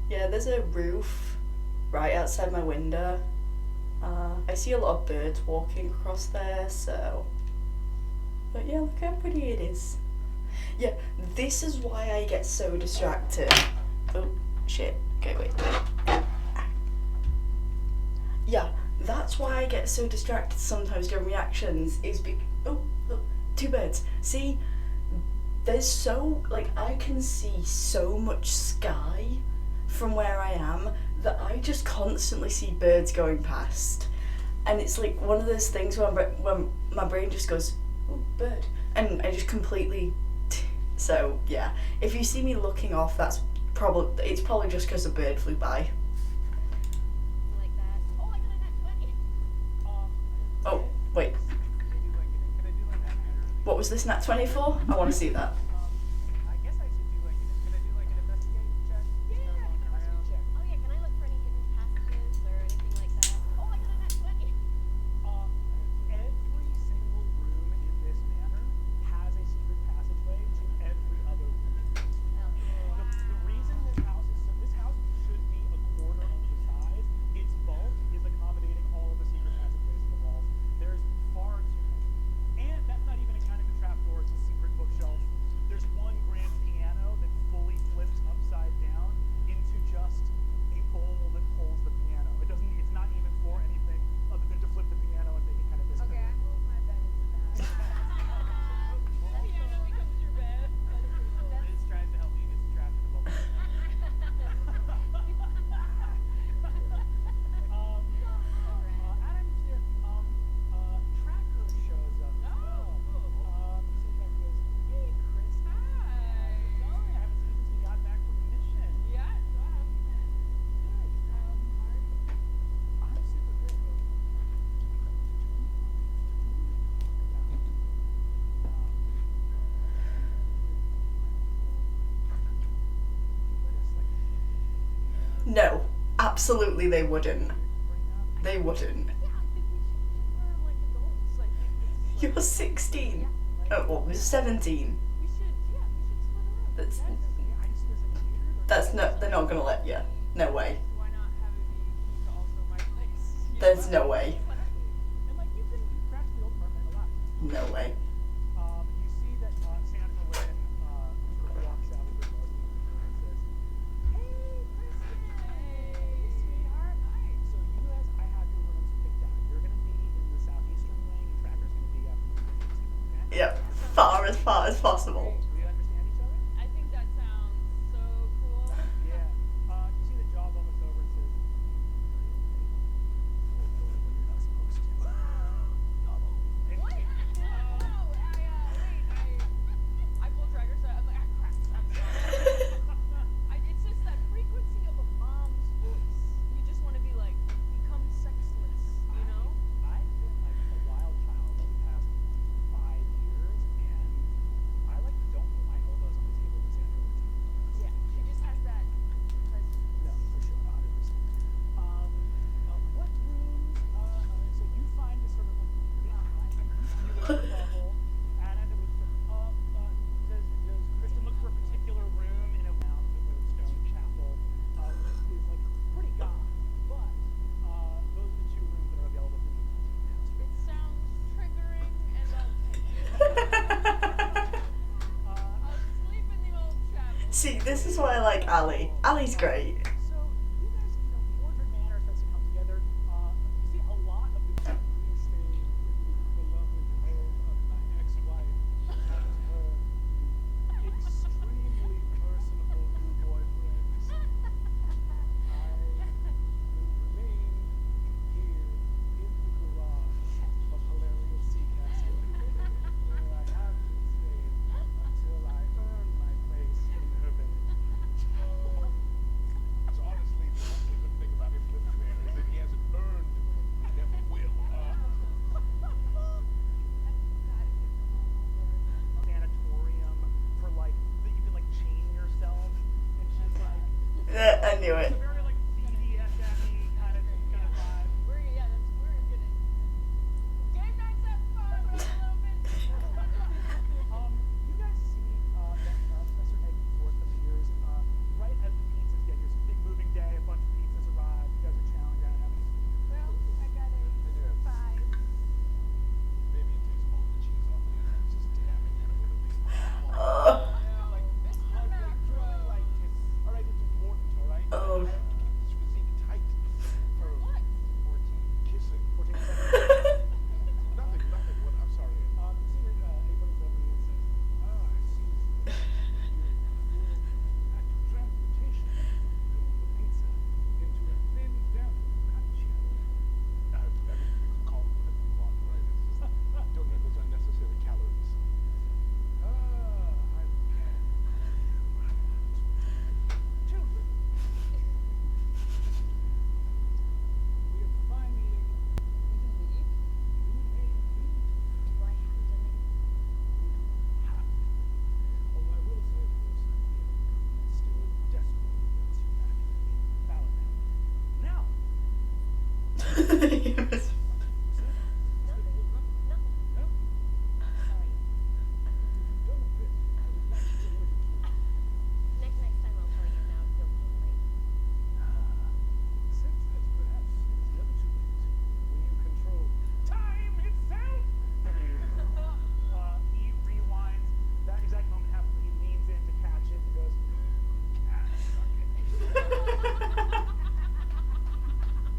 yeah, there's a roof right outside my window. I see a lot of birds walking across there, so. But yeah, look how pretty it is. Yeah, this is why I get so distracted. Oh, shit. Okay, wait. Yeah, that's why I get so distracted sometimes during reactions, is oh, look, two birds. See, there's so, like, I can see so much sky from where I am that I just constantly see birds going past. And it's like one of those things when my brain just goes, oh, bird. And I just completely, so yeah. If you see me looking off, it's probably just because a bird flew by. Like that. Oh, I got a nat 20. Oh, wait, Can I do like that? what was this nat 20 for? I want to see that. I guess I should do like can I do like an investigate check? Just kinda walking around. check. Oh yeah, can I look for any hidden passages or anything like that? Oh, I got a nat 20. Every single room in this manor has a secret passageway to every other room. The reason this house should be a quarter of the size. Its bulk is accommodating all of the secret passageways in the walls. There's far too many. And that's not even accounting the trapdoors and secret bookshelves. There's one grand piano that fully flips upside down into just a bowl that holds the piano. It's not even for anything other than to flip the piano and make it kind of disconnect. Okay, I moved my bed into that. The piano becomes your bed. Liz tries to help me get trapped in the bubble. Adam, Tracker shows up. Hey, Chris. Hi. Sorry, I haven't seen you since we got back from the mission. Yeah, so how have you been? I'm super good. No, absolutely they wouldn't. They wouldn't. Yeah, I think we're like adults. Like, it's You're 16. Oh, well, you're 17. we should split around. That's they're not gonna let you. No way. Why not have it be key to also my place? You There's know? no way. And like you crashed the old mermaid a lot. No way. You see that Sandra Lynn sort of walks out of the door and says, "Hey, Kristen! Hey, sweetheart! Hi. So you guys, I have your rooms picked out. You're gonna be in the southeastern wing, and Tracker's gonna be up in the northeastern. Okay? Yep. Far as possible. Do we understand each other? I think that sounds so cool. Yeah. You see the jaw almost over and says, "You're not supposed to." And What? I pulled Tracker, so I'm like, ah, crap. It's just that frequency of a mom's voice. You just want to be like, become sexless, you know? I've been like a wild child for the past 5 years, See, this is why I like Ali. Ali's great. So you guys, Mordred Manor starts to come together. You see a lot of the we stay in the beloved home of my ex-wife and her extremely personable new boyfriends. I will remain here in the garage of Hilarious Sea Castle, where I have been staying until I earn my place in her bed. So honestly, the only good thing about him living there is that he hasn't earned, he never will. Sanatorium for like that you can like chain yourself, and she's like I knew it. it's a very like BDSM-y kind of vibe. We're gonna game night's at fun, but I'm a little bit. You guys see that Professor Eggforth appears right as the pizzas get here. It's a big moving day. A bunch of pizzas arrive. You guys are chowing down. Well, I got a 5. Maybe it takes all the cheese off the end and just dabbing it with a big Oh, Yeah, like this is the macrolitis. All right, it's important, all right? Oh. I have to keep this physique tight for What? 14 kissing. 14 seconds. Nothing. What? I'm sorry. You see that Abel's over here and says, I see. transmutation of the pizza into a thin, damp pancetta. I mean, you can call it whatever you want, right? It's just don't need those unnecessary calories. I can. Children, we have a fine meeting. We can leave. You may leave. Do I have to leave? Have. Although I will say, of course, the still desperately wants you back in Ballarat. Now, He was- Nothing. no, Sorry. you've done a bit. I would like to be able to. Next time I'll tell you now. Jokingly. Since as perhaps it is never too late, when you control time itself. He rewinds. That exact moment happens. He leans in to catch it and goes, "Ah, suck it."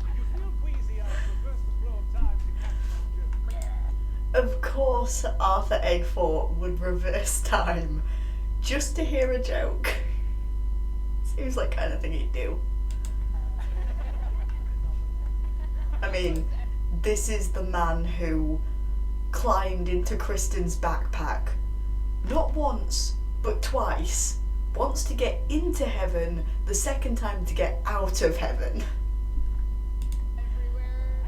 If you feel queasy, I'll reverse the flow of time to catch you. Of course, Arthur Eggfort would reverse time just to hear a joke. Seems like kind of thing he'd do. I mean, this is the man who climbed into Kristen's backpack not once, but twice. Once to get into heaven, the second time to get out of heaven. Everywhere.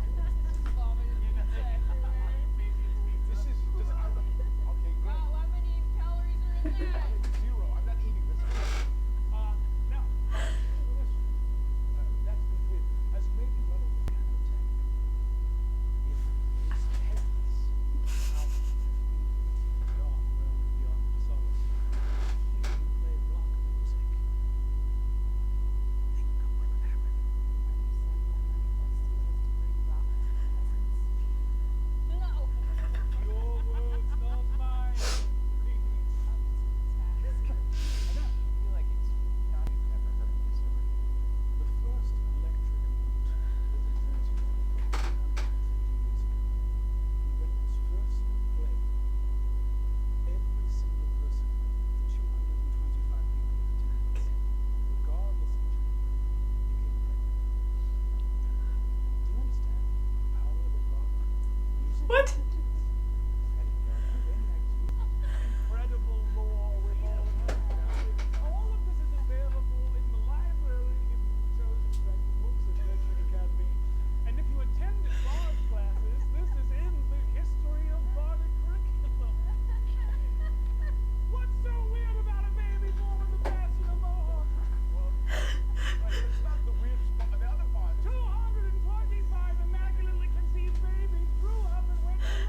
Vomited pizza everywhere. This is just okay. Great. Wow, how many calories are in that? Zero. I'm not eating this. Now, that's complete. As may be well of the piano tank, it is heavens out in the dark realm beyond the solace. Here we play rock music. Think of what would happen. No. Your words, not mine. Please. I feel like it's not even ever heard this story. The first electric boot was invented 350 years ago. When it was first played, every single person, the 225 people in attendance, regardless of gender, became pregnant. Do you understand the power of rock music? What? Incredible lore with all of that. All of this is available in the library if you chose to track the books at Metric Academy. And if you attended bard classes, this is in the history of bardic curriculum. What's so weird about a baby born with a passion of mohawk? Well, right, it's not the weird spot. The other part. 225 immaculately conceived babies grew up and went to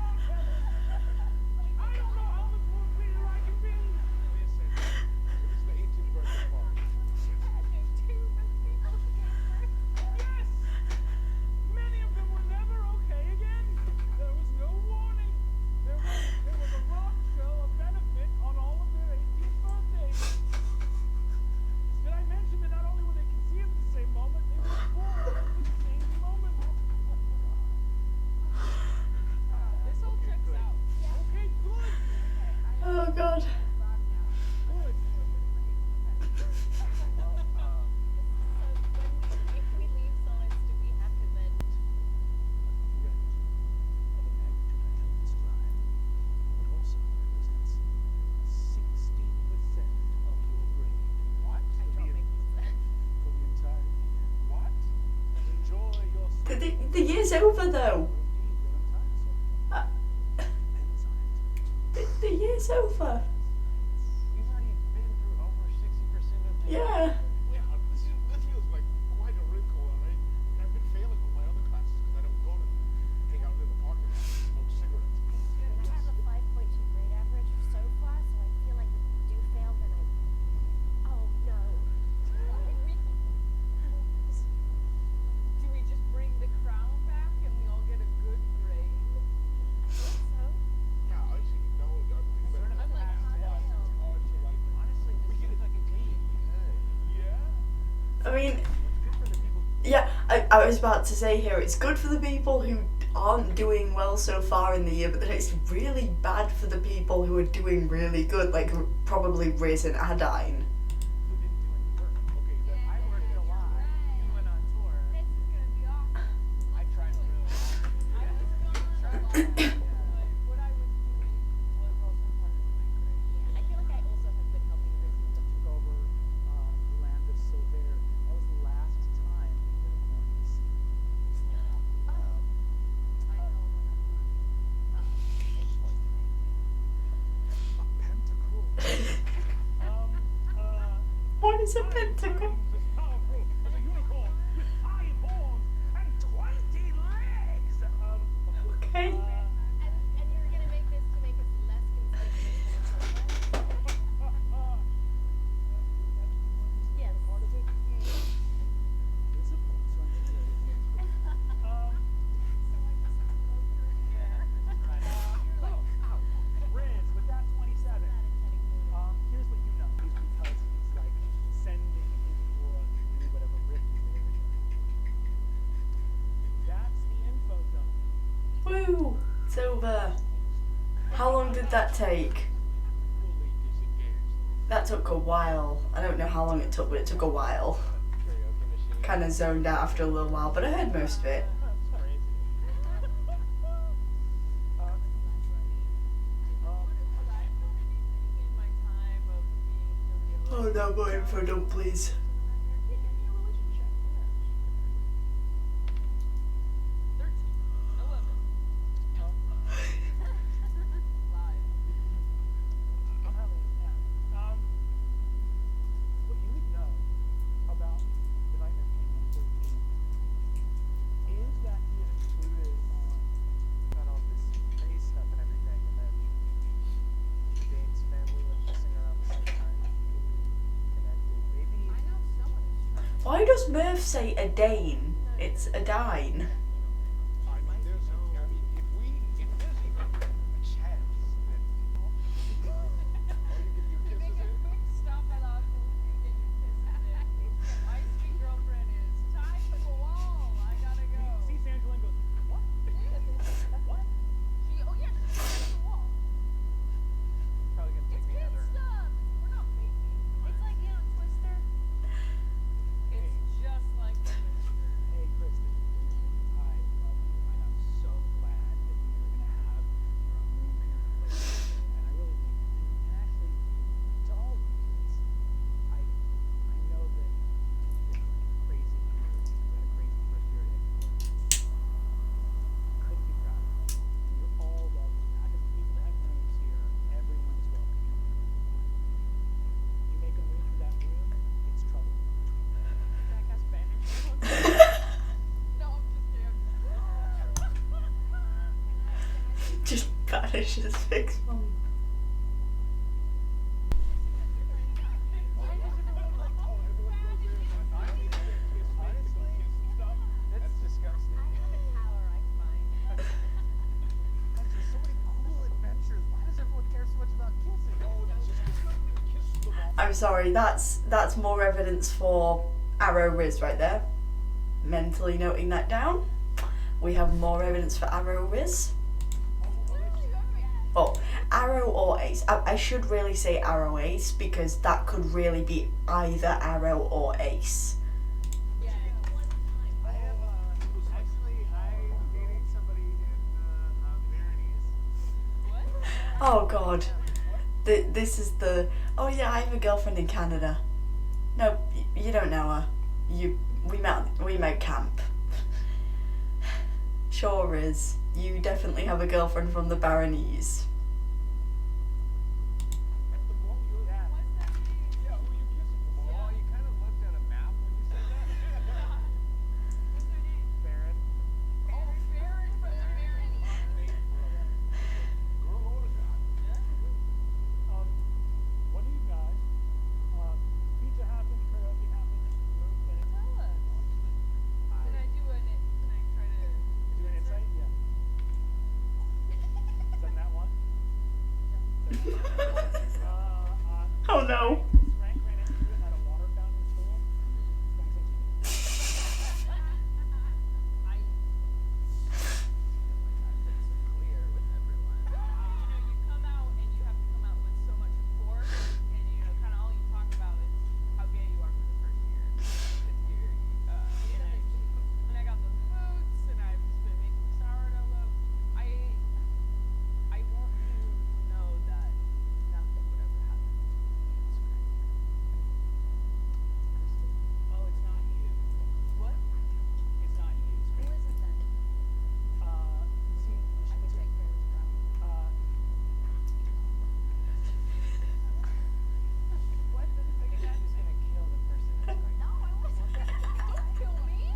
god. If we leave solids, do we have to then? The year's over though. The year's over. You've already been through over 60% of the Yeah. Yeah, this feels like quite a wrinkle, all right? And I've been failing on my other classes because I don't go to hang out in the parking lot and smoke cigarettes. I have a 5.2 grade average so far, so I feel like if we do fail, then oh no. Do we just bring the crown back and we all get a good grade? So, Yeah, I see. No, we better I'm like, it's hard to like. Honestly, this seems like it could be good. Yeah. I mean, Good for the people. yeah, I was about to say here, it's good for the people who aren't doing well so far in the year, but then it's really bad for the people who are doing really good, like probably Riz and Adine. Who didn't do any work. Okay, that I worked a lot. You went on tour. this is gonna be awesome. I tried really hard. I was gone a lot, but what I was doing was also part of my grade. yeah, I feel like I also have been helping Riz with the Took over the land of Silver. That was the last time unicorns. I know What is a pentacle? as powerful as a unicorn with 5 horns and 20 legs. Okay. and you're gonna make this to make us less conspicuous than Silver? Yes. Riz, with that 27. Here's what you know. Because he's like sending his aura through whatever rift is there. That's the info zone. Woo! It's over. How long did that take? Fully disengaged. That took a while. I don't know how long it took, but it took a while. Karaoke machine. Kind of zoned out after a little while, but I heard most of it. That's crazy. In my time of being Oh no, more info, don't please. Give me a religion check. 13. 11. Live. I'm having a nap. What you would know about the Nightmare King on 13 is that he had included Got all this space stuff and everything, and then Dane's family went missing around the same time. Connected. Maybe. I know someone who's trying to Why does Murph say a Dane? It's a Dine. I mean, there's if there's even a chance that all you can do make kisses a in. quick stop at our pool and get your kisses in. My sweet girlfriend is tied to the wall. I gotta go. sees Angela and goes, what? What? Oh yeah, she's tied to the wall. Probably gonna take It's me kid another. stuff. We're not faking. It's like Twister. It's just like Twister. Hey, Kristen. I love you. I am so glad that you're gonna have your own room here in a place like this. And I really mean it. And actually, to all of you kids, I know that you've been crazy here. You had a crazy first year at Explore. Couldn't be proud of you. You're all loved. Not just the people that have rooms here. Everyone is welcome here. You make a move through that room, it's trouble. Can I cast Banish? No, I'm just kidding. Just banishes Fix Mom. That's disgusting. I have the power, I find. Guys, there's so many cool adventures. Why does everyone care so much about kissing? Oh, that's just because not even kiss them all. I'm sorry, that's more evidence for Arrow Riz right there. Mentally noting that down. We have more evidence for Arrow Riz. Oh, arrow or ace. I should really say arrow ace because that could really be either arrow or ace. Yeah, one time. I have actually I'm dating somebody in Baronies. What? Oh god. This is the. Oh yeah, I have a girlfriend in Canada. No, you don't know her. We met camp. Sure is. You definitely have a girlfriend from the Baronies. Yeah. Yeah, who you kissing? Well, you kind of looked at a map when you said that. What's her name? Baron. Oh, Baron from the Baronies. Girl or a guy? What do you guys? Pizza happened, karaoke happened, moved, but it's Tell us. Can I do can I try to do an insight? Yeah. Done that one? Oh no. Frank ran into you at a water fountain in school. Don't think you. I Clear with everyone. you come out and you have to come out with so much force, and kind of all you talk about is how gay you are for the first year. Because and I got those boots, and I've just been making sourdough. I want you to know that nothing would ever happen. Oh, it's not you. What? It's not you. It's Who me. is it then? See, I could take care of this problem. What? I think I'm just gonna kill the person that's going. No, I wasn't. Don't kill me.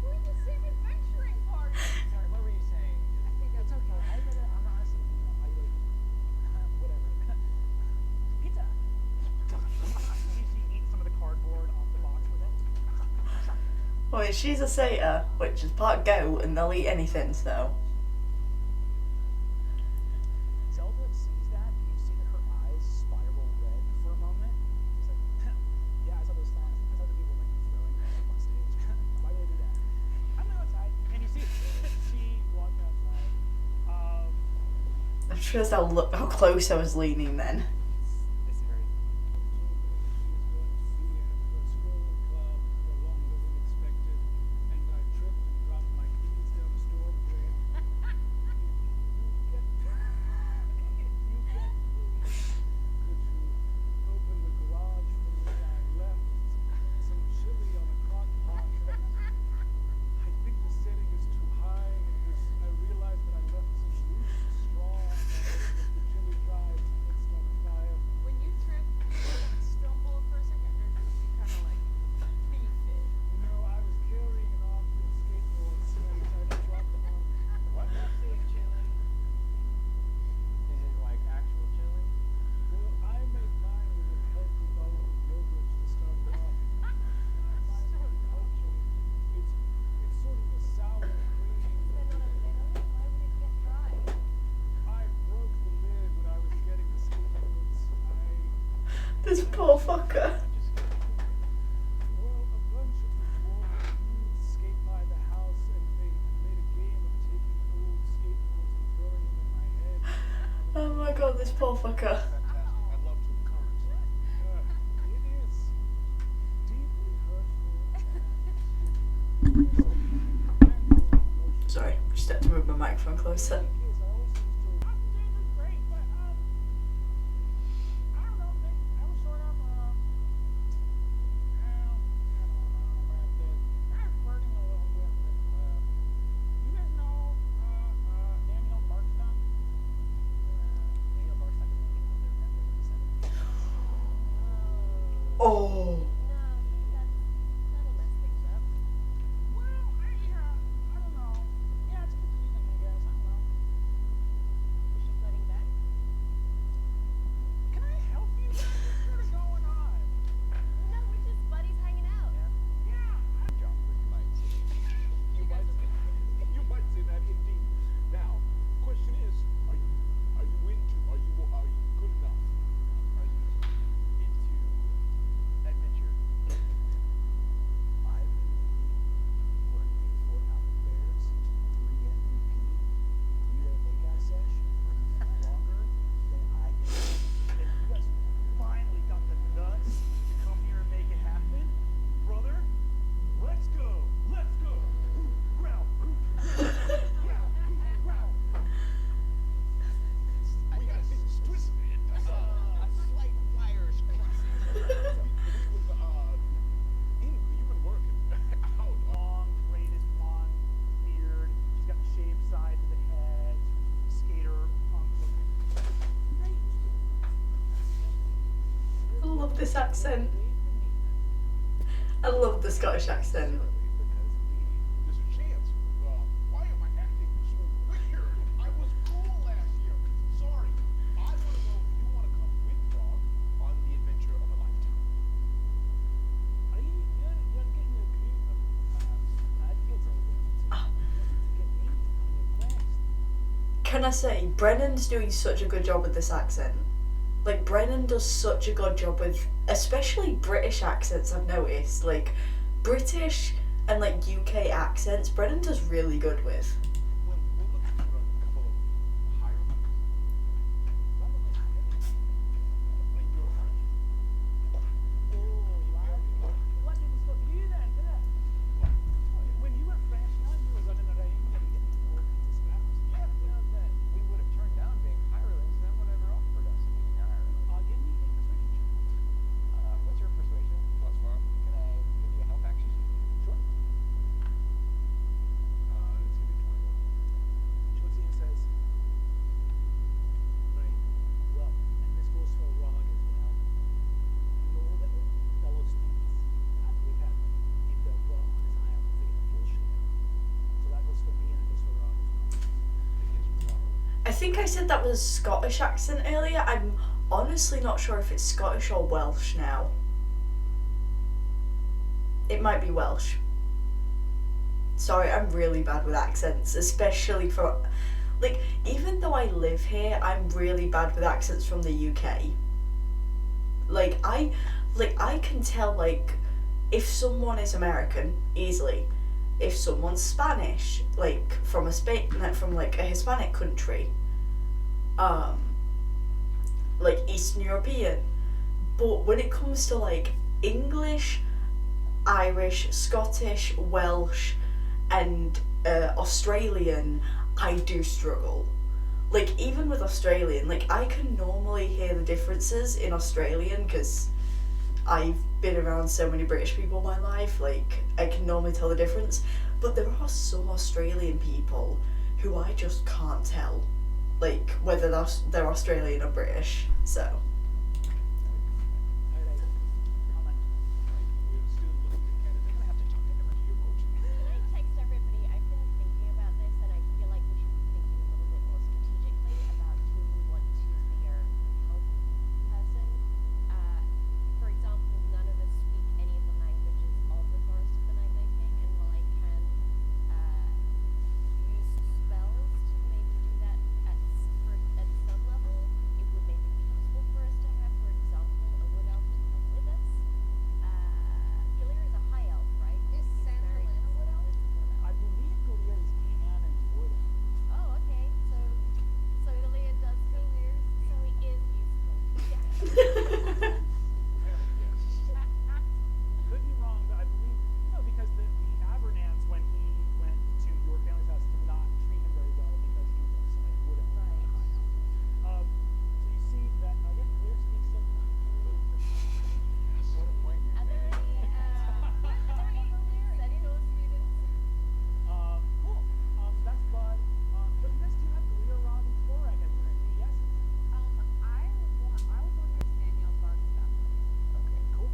We're in the same adventuring party. Sorry, what were you saying? I think It's that's okay. I read it. I'm honestly, whatever. Pizza. She eats some of the cardboard off the box with it. Well, she's a satyr, which is part goat, and they'll eat anything, so. Zelda sees that, and you see that her eyes spiral red for a moment. She's like, yeah, I saw those songs. I saw the people like throwing them up on stage. Why would they do that? I'm gonna go outside, and you see she walked outside. I'm sure how close I was leaning then. It's very. when you trip, you stumble for a second, or do you kind of like beef it? What? Say chili. Is it like actual chili? Is there not a lid on it? Why would it get dry? This poor fucker. Just kidding. Well, a bunch of the dwarves skate by the house and they made a game of taking old skateboards and throwing them in my head. Oh my god, this poor fucker. Fantastic. I'd love to encourage that. It is deeply hurtful. Sorry, just had to move my microphone closer. Great, but I don't know. I was sort of I'm flirting a little bit with. You guys know Daniel Barkstock? Daniel Barkstock is one of the people that were Oh. No, that'll mess things up. Well, I don't know. Yeah, it's confusing, I guess. I don't know. love this accent. I love the Scottish accent. There's a chance. Why am I acting so weird? I was cool last year. Sorry. I want to know if you want to come with Frog on the adventure of a lifetime. Are you're getting a group of bad kids all going to get me on your quest. Can I say, Brennan's doing such a good job with this accent. Like, Brennan does such a good job with, especially British accents, I've noticed. Like, British and, like, UK accents, Brennan does really good with. Well, we're looking for a couple of hirelings. Like your French. Oh, lad. Well, that didn't stop you then, did it? When you were fresh now, you were running around and getting all kinds of scraps. Yeah, well, then we would have turned down being hirelings, then would ever offered us being hirelings. Give me a persuasion check. What's your persuasion? Plus one. Can I give you a help action? Sure. It's gonna be 21. She looks at you and says, right, well, and this goes for Rog as well. You know that when fellow students at the academy, if they're brought on this island, they get the full share. So that goes for me and it goes for Rog as well. I think I said that was Scottish accent earlier. I'm honestly not sure if it's Scottish or Welsh now. It might be Welsh. Sorry, I'm really bad with accents, especially for, like, even though I live here, I'm really bad with accents from the UK. Like, I can tell, like, if someone is American, easily. If someone's Spanish, like, from like, a Hispanic country. Like, Eastern European. But when it comes to, like, English, Irish, Scottish, Welsh, and Australian, I do struggle. Like, even with Australian, like, I can normally hear the differences in Australian because I've been around so many British people in my life, like, I can normally tell the difference. But there are some Australian people who I just can't tell, like, whether they're Australian or British, so. Alright, comment. We're still looking at Canada. They're gonna have to talk to every emoji. Can I text everybody? I've been thinking about this, and I feel like we should be thinking a little bit more strategically about who we want to be our help person. For example, none of us speak any of the languages of the Forest of the Night Night King, and while I can use spells to maybe do that at some level, it would maybe be useful for us to have, for example, a wood elf to come with us. Gilear is a high elf, right? Is He's married Sandalin a wood elf? to Sandalin. I believe Golia is can and would. Oh, okay. So Gilear does Gilear. So he is useful. Yeah. Could be wrong, but I believe, because the Avernans, when he went to your family's house, did not treat him very well because he was a wood elf. Right. So you see that, yeah, Clear speaks some What a point you Are there made. any Centaur students? Cool. That's Bud. But you guys do have Clear, Rod, and Thorak as your three yeses. I was wondering if Daniel Barkstuff. Okay, cool.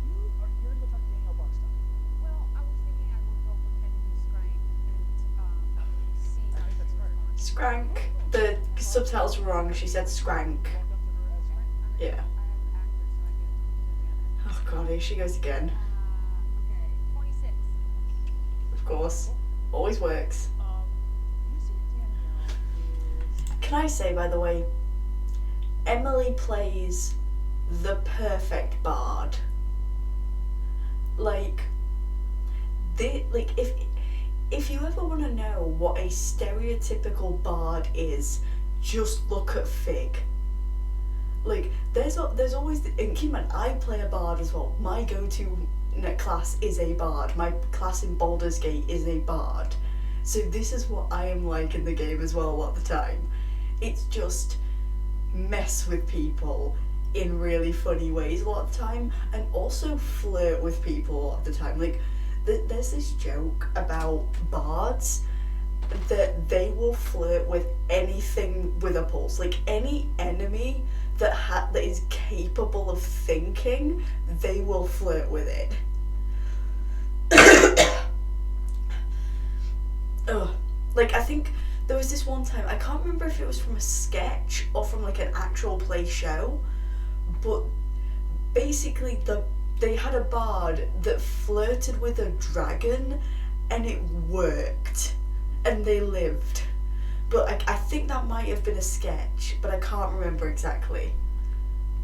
You're gonna go talk to Daniel Barkstuff. Well, I was thinking I would go pretend to be Scrank and see how she That's smart. responds. Scrank. The subtitles were wrong, she said Scrank. Walk up to her as Frank. Yeah. I have actors, so I get Oh god, here she goes again. okay, 26. Of course. Always works. You see Danielle is Can I say, by the way, Emily plays the perfect bard. Like, if you ever want to know what a stereotypical bard is, just look at Fig. Like, there's always and keep in mind, I play a bard as well. My go-to class is a bard. My class in Baldur's Gate is a bard. So this is what I am like in the game as well a lot of the time. It's just mess with people in really funny ways a lot of the time, and also flirt with people a lot of the time. Like, there's this joke about bards, that they will flirt with anything with a pulse. Like any enemy that is capable of thinking, they will flirt with it. Ugh. Like I think there was this one time, I can't remember if it was from a sketch or from like an actual play show, but basically they had a bard that flirted with a dragon and it worked and they lived. But I think that might have been a sketch, but I can't remember exactly.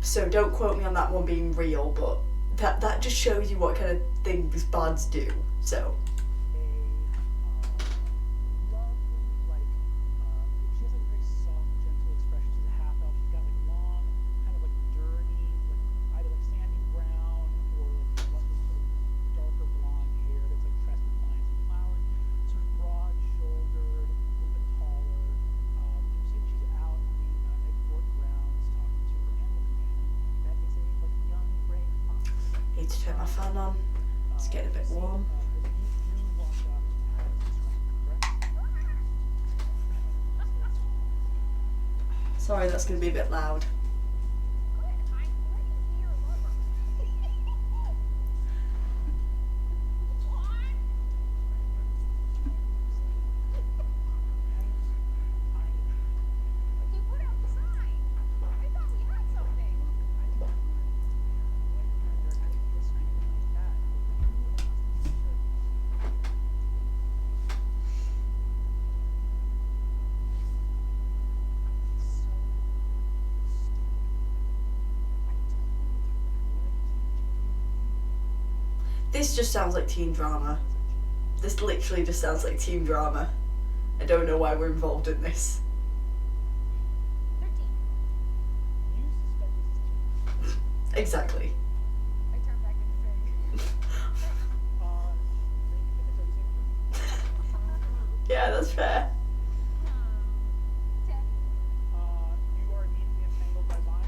So don't quote me on that one being real, but that just shows you what kind of things bards do. So lovely, like, she has like a very soft, gentle expression. She's a half elf. She's got like long, kind of like dirty, like either like sandy brown or like lovely sort of darker blonde hair that's like tressed with vines and flowers. Sort of broad shouldered, a little bit taller. You see that she's out in the Egg grounds talking to her animal companion. That is a like young gray fox. need to turn my fan on. It's getting a bit warm. You walk up as described, correct? Sorry, that's going to be a bit loud. Good. I'm ready to be your lover. What? But you put out the sign. I thought we had something. This just sounds like teen drama. This literally just sounds like teen drama. I don't know why we're involved in this. 13. You suspect this is too. Exactly. I turned back into Fig. Yeah, that's fair. 10. You are immediately entangled by vines.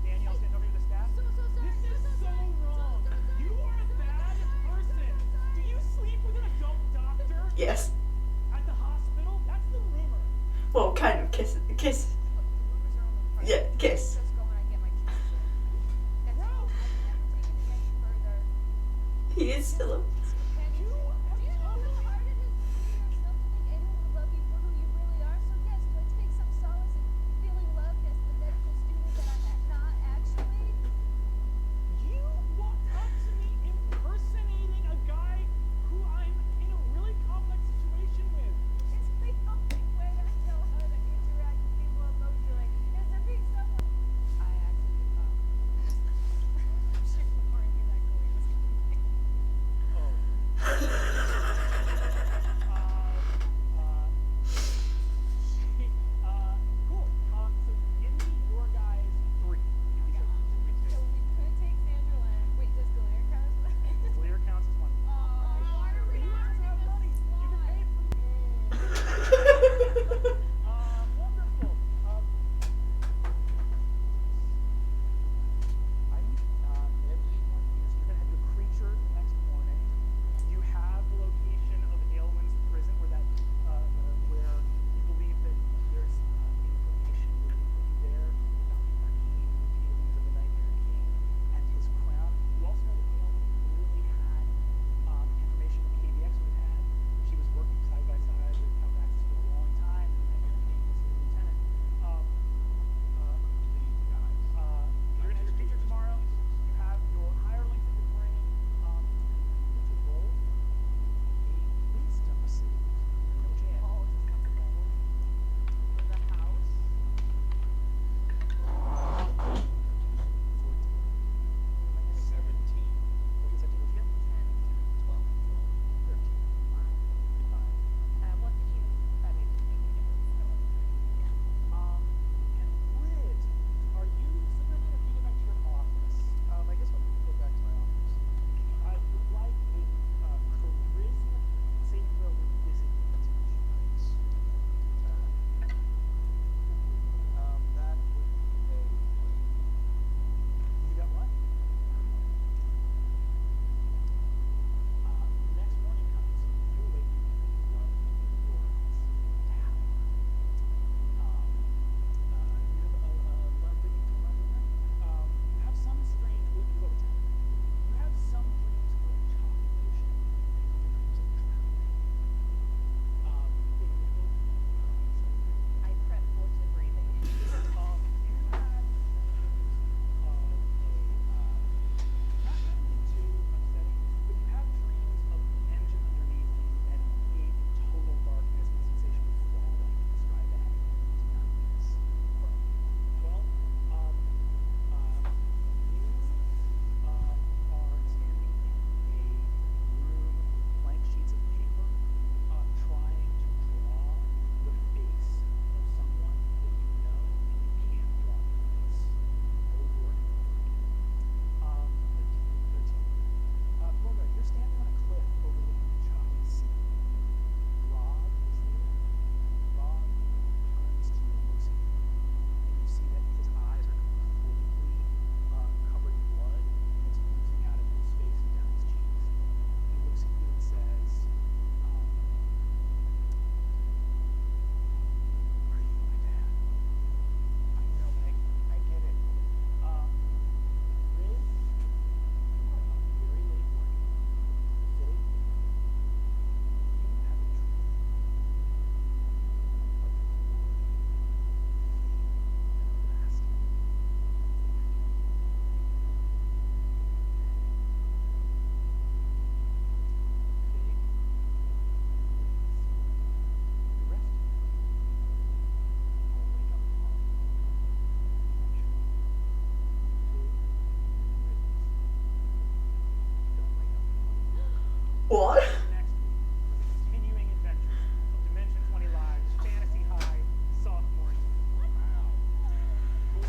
Danielle, stand over to the staff. So sorry. This is so wrong. You are a bad person. Do you sleep with an adult doctor Yes. at the hospital? That's the rumor. Well, kind of kiss. Yeah, kiss. Just go when I get my kisses in. That's all. I've never taken it any further. He is still a... Do you know how hard it is for yourself to think anyone will love you for who you really are? So yes, do I take some solace in feeling loved as the medical student that I'm not actually? You walked up to me impersonating a guy who I'm in a really complex situation with. It's the only way I know how to interact with people emotionally is to be someone. I actually, I'm sure ignoring you that Chloe was coming. Oh, What? Next week, the continuing adventures of Dimension 20 Live's Fantasy High sophomore year.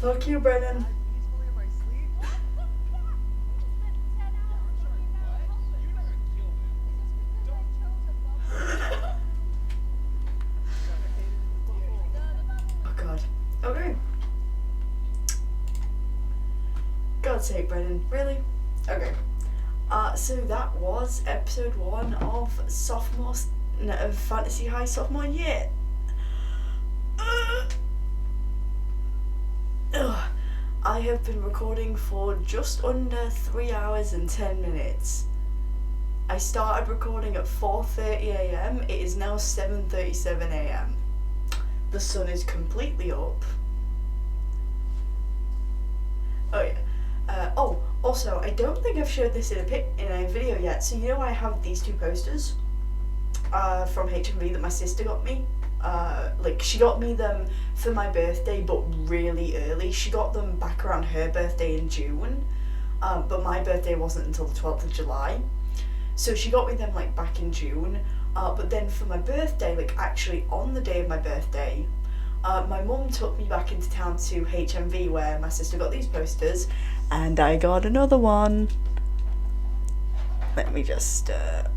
Fuck you, Brennan. Peacefully in my sleep? What the fuck? We just spent 10 hours talking about helping. You're not gonna kill them. It's just because I chose a bubble. The bubble. Oh god. Okay. God's sake, Brennan. Really? Okay. So that was episode 1 of of Fantasy High sophomore year. I have been recording for just under 3 hours and 10 minutes. I started recording at 4:30 a.m. It is now 7:37 a.m. The sun is completely up. Oh yeah. Also, I don't think I've showed this in a video yet. So you know I have these 2 posters from HMV that my sister got me. She got me them for my birthday, but really early. She got them back around her birthday in June, but my birthday wasn't until the 12th of July. So she got me them back in June. But then for my birthday, actually on the day of my birthday, my mum took me back into town to HMV where my sister got these posters, and I got another one. Let me just, there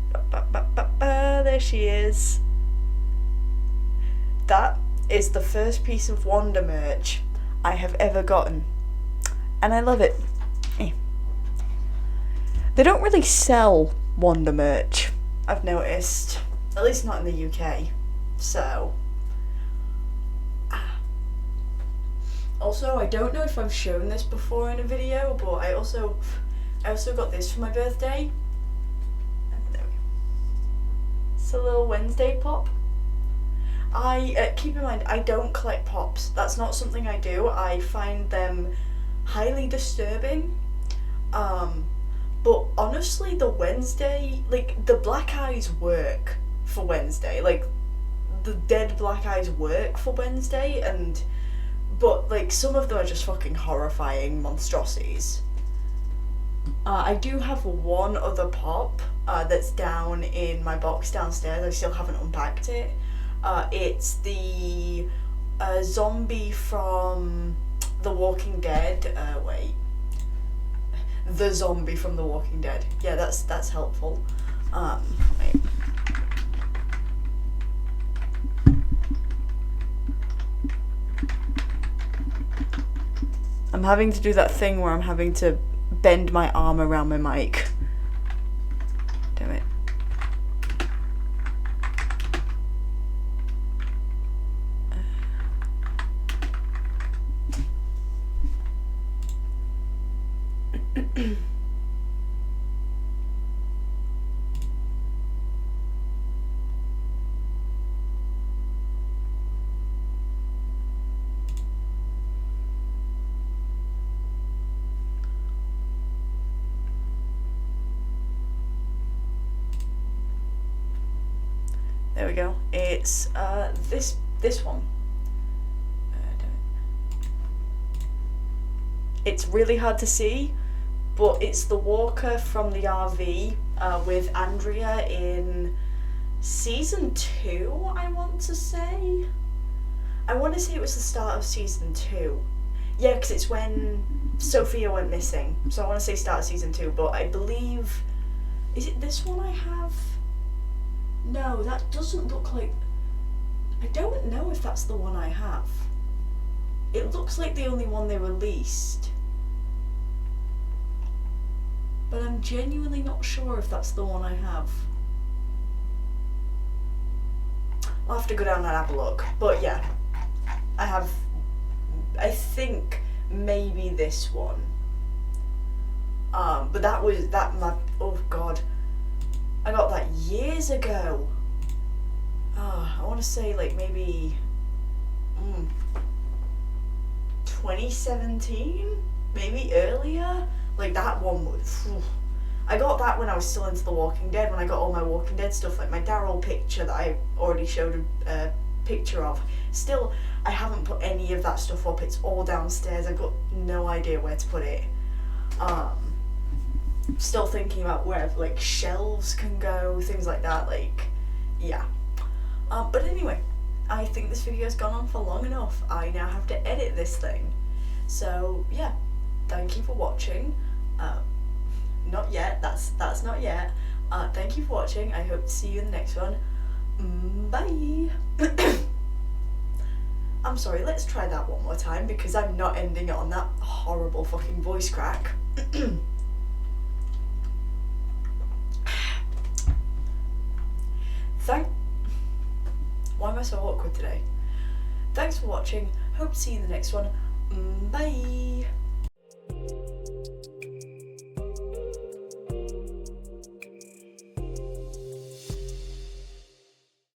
she is. That is the first piece of Wanda merch I have ever gotten, and I love it. They don't really sell Wanda merch, I've noticed, at least not in the UK, so. Also, I don't know if I've shown this before in a video, but I also got this for my birthday. There we go. It's a little Wednesday pop. Keep in mind, I don't collect pops. That's not something I do. I find them highly disturbing. But honestly, the Wednesday, the black eyes work for Wednesday. The dead black eyes work for Wednesday, but some of them are just fucking horrifying monstrosities. I do have one other pop that's down in my box downstairs. I still haven't unpacked it. It's the zombie from The Walking Dead. The zombie from The Walking Dead. Yeah, that's helpful. Wait. I'm having to do that thing where I'm having to bend my arm around my mic. Damn it. There we go. It's this one. It's really hard to see, but it's the walker from the RV with Andrea in season 2, I want to say. I want to say it was the start of season 2. Yeah, because it's when Sophia went missing. So I want to say start of season 2, but I believe... Is it this one I have? No, that doesn't look like... I don't know if that's the one I have. It looks like the only one they released. But I'm genuinely not sure if that's the one I have. I'll have to go down and have a look. But yeah, I have... I think maybe this one. But that was... Oh god. I got that years ago. I want to say maybe 2017, maybe earlier. That one was. I got that when I was still into The Walking Dead. When I got all my Walking Dead stuff, my Daryl picture that I already showed a picture of. Still, I haven't put any of that stuff up. It's all downstairs. I've got no idea where to put it. still thinking about where like shelves can go, things like that. Like, yeah. But anyway, I think this video has gone on for long enough. I now have to edit this thing. So yeah, thank you for watching. Not yet. That's not yet. Thank you for watching. I hope to see you in the next one. Bye. I'm sorry, let's try that one more time because I'm not ending it on that horrible fucking voice crack. Why am I so awkward today? Thanks for watching. Hope to see you in the next one. Bye.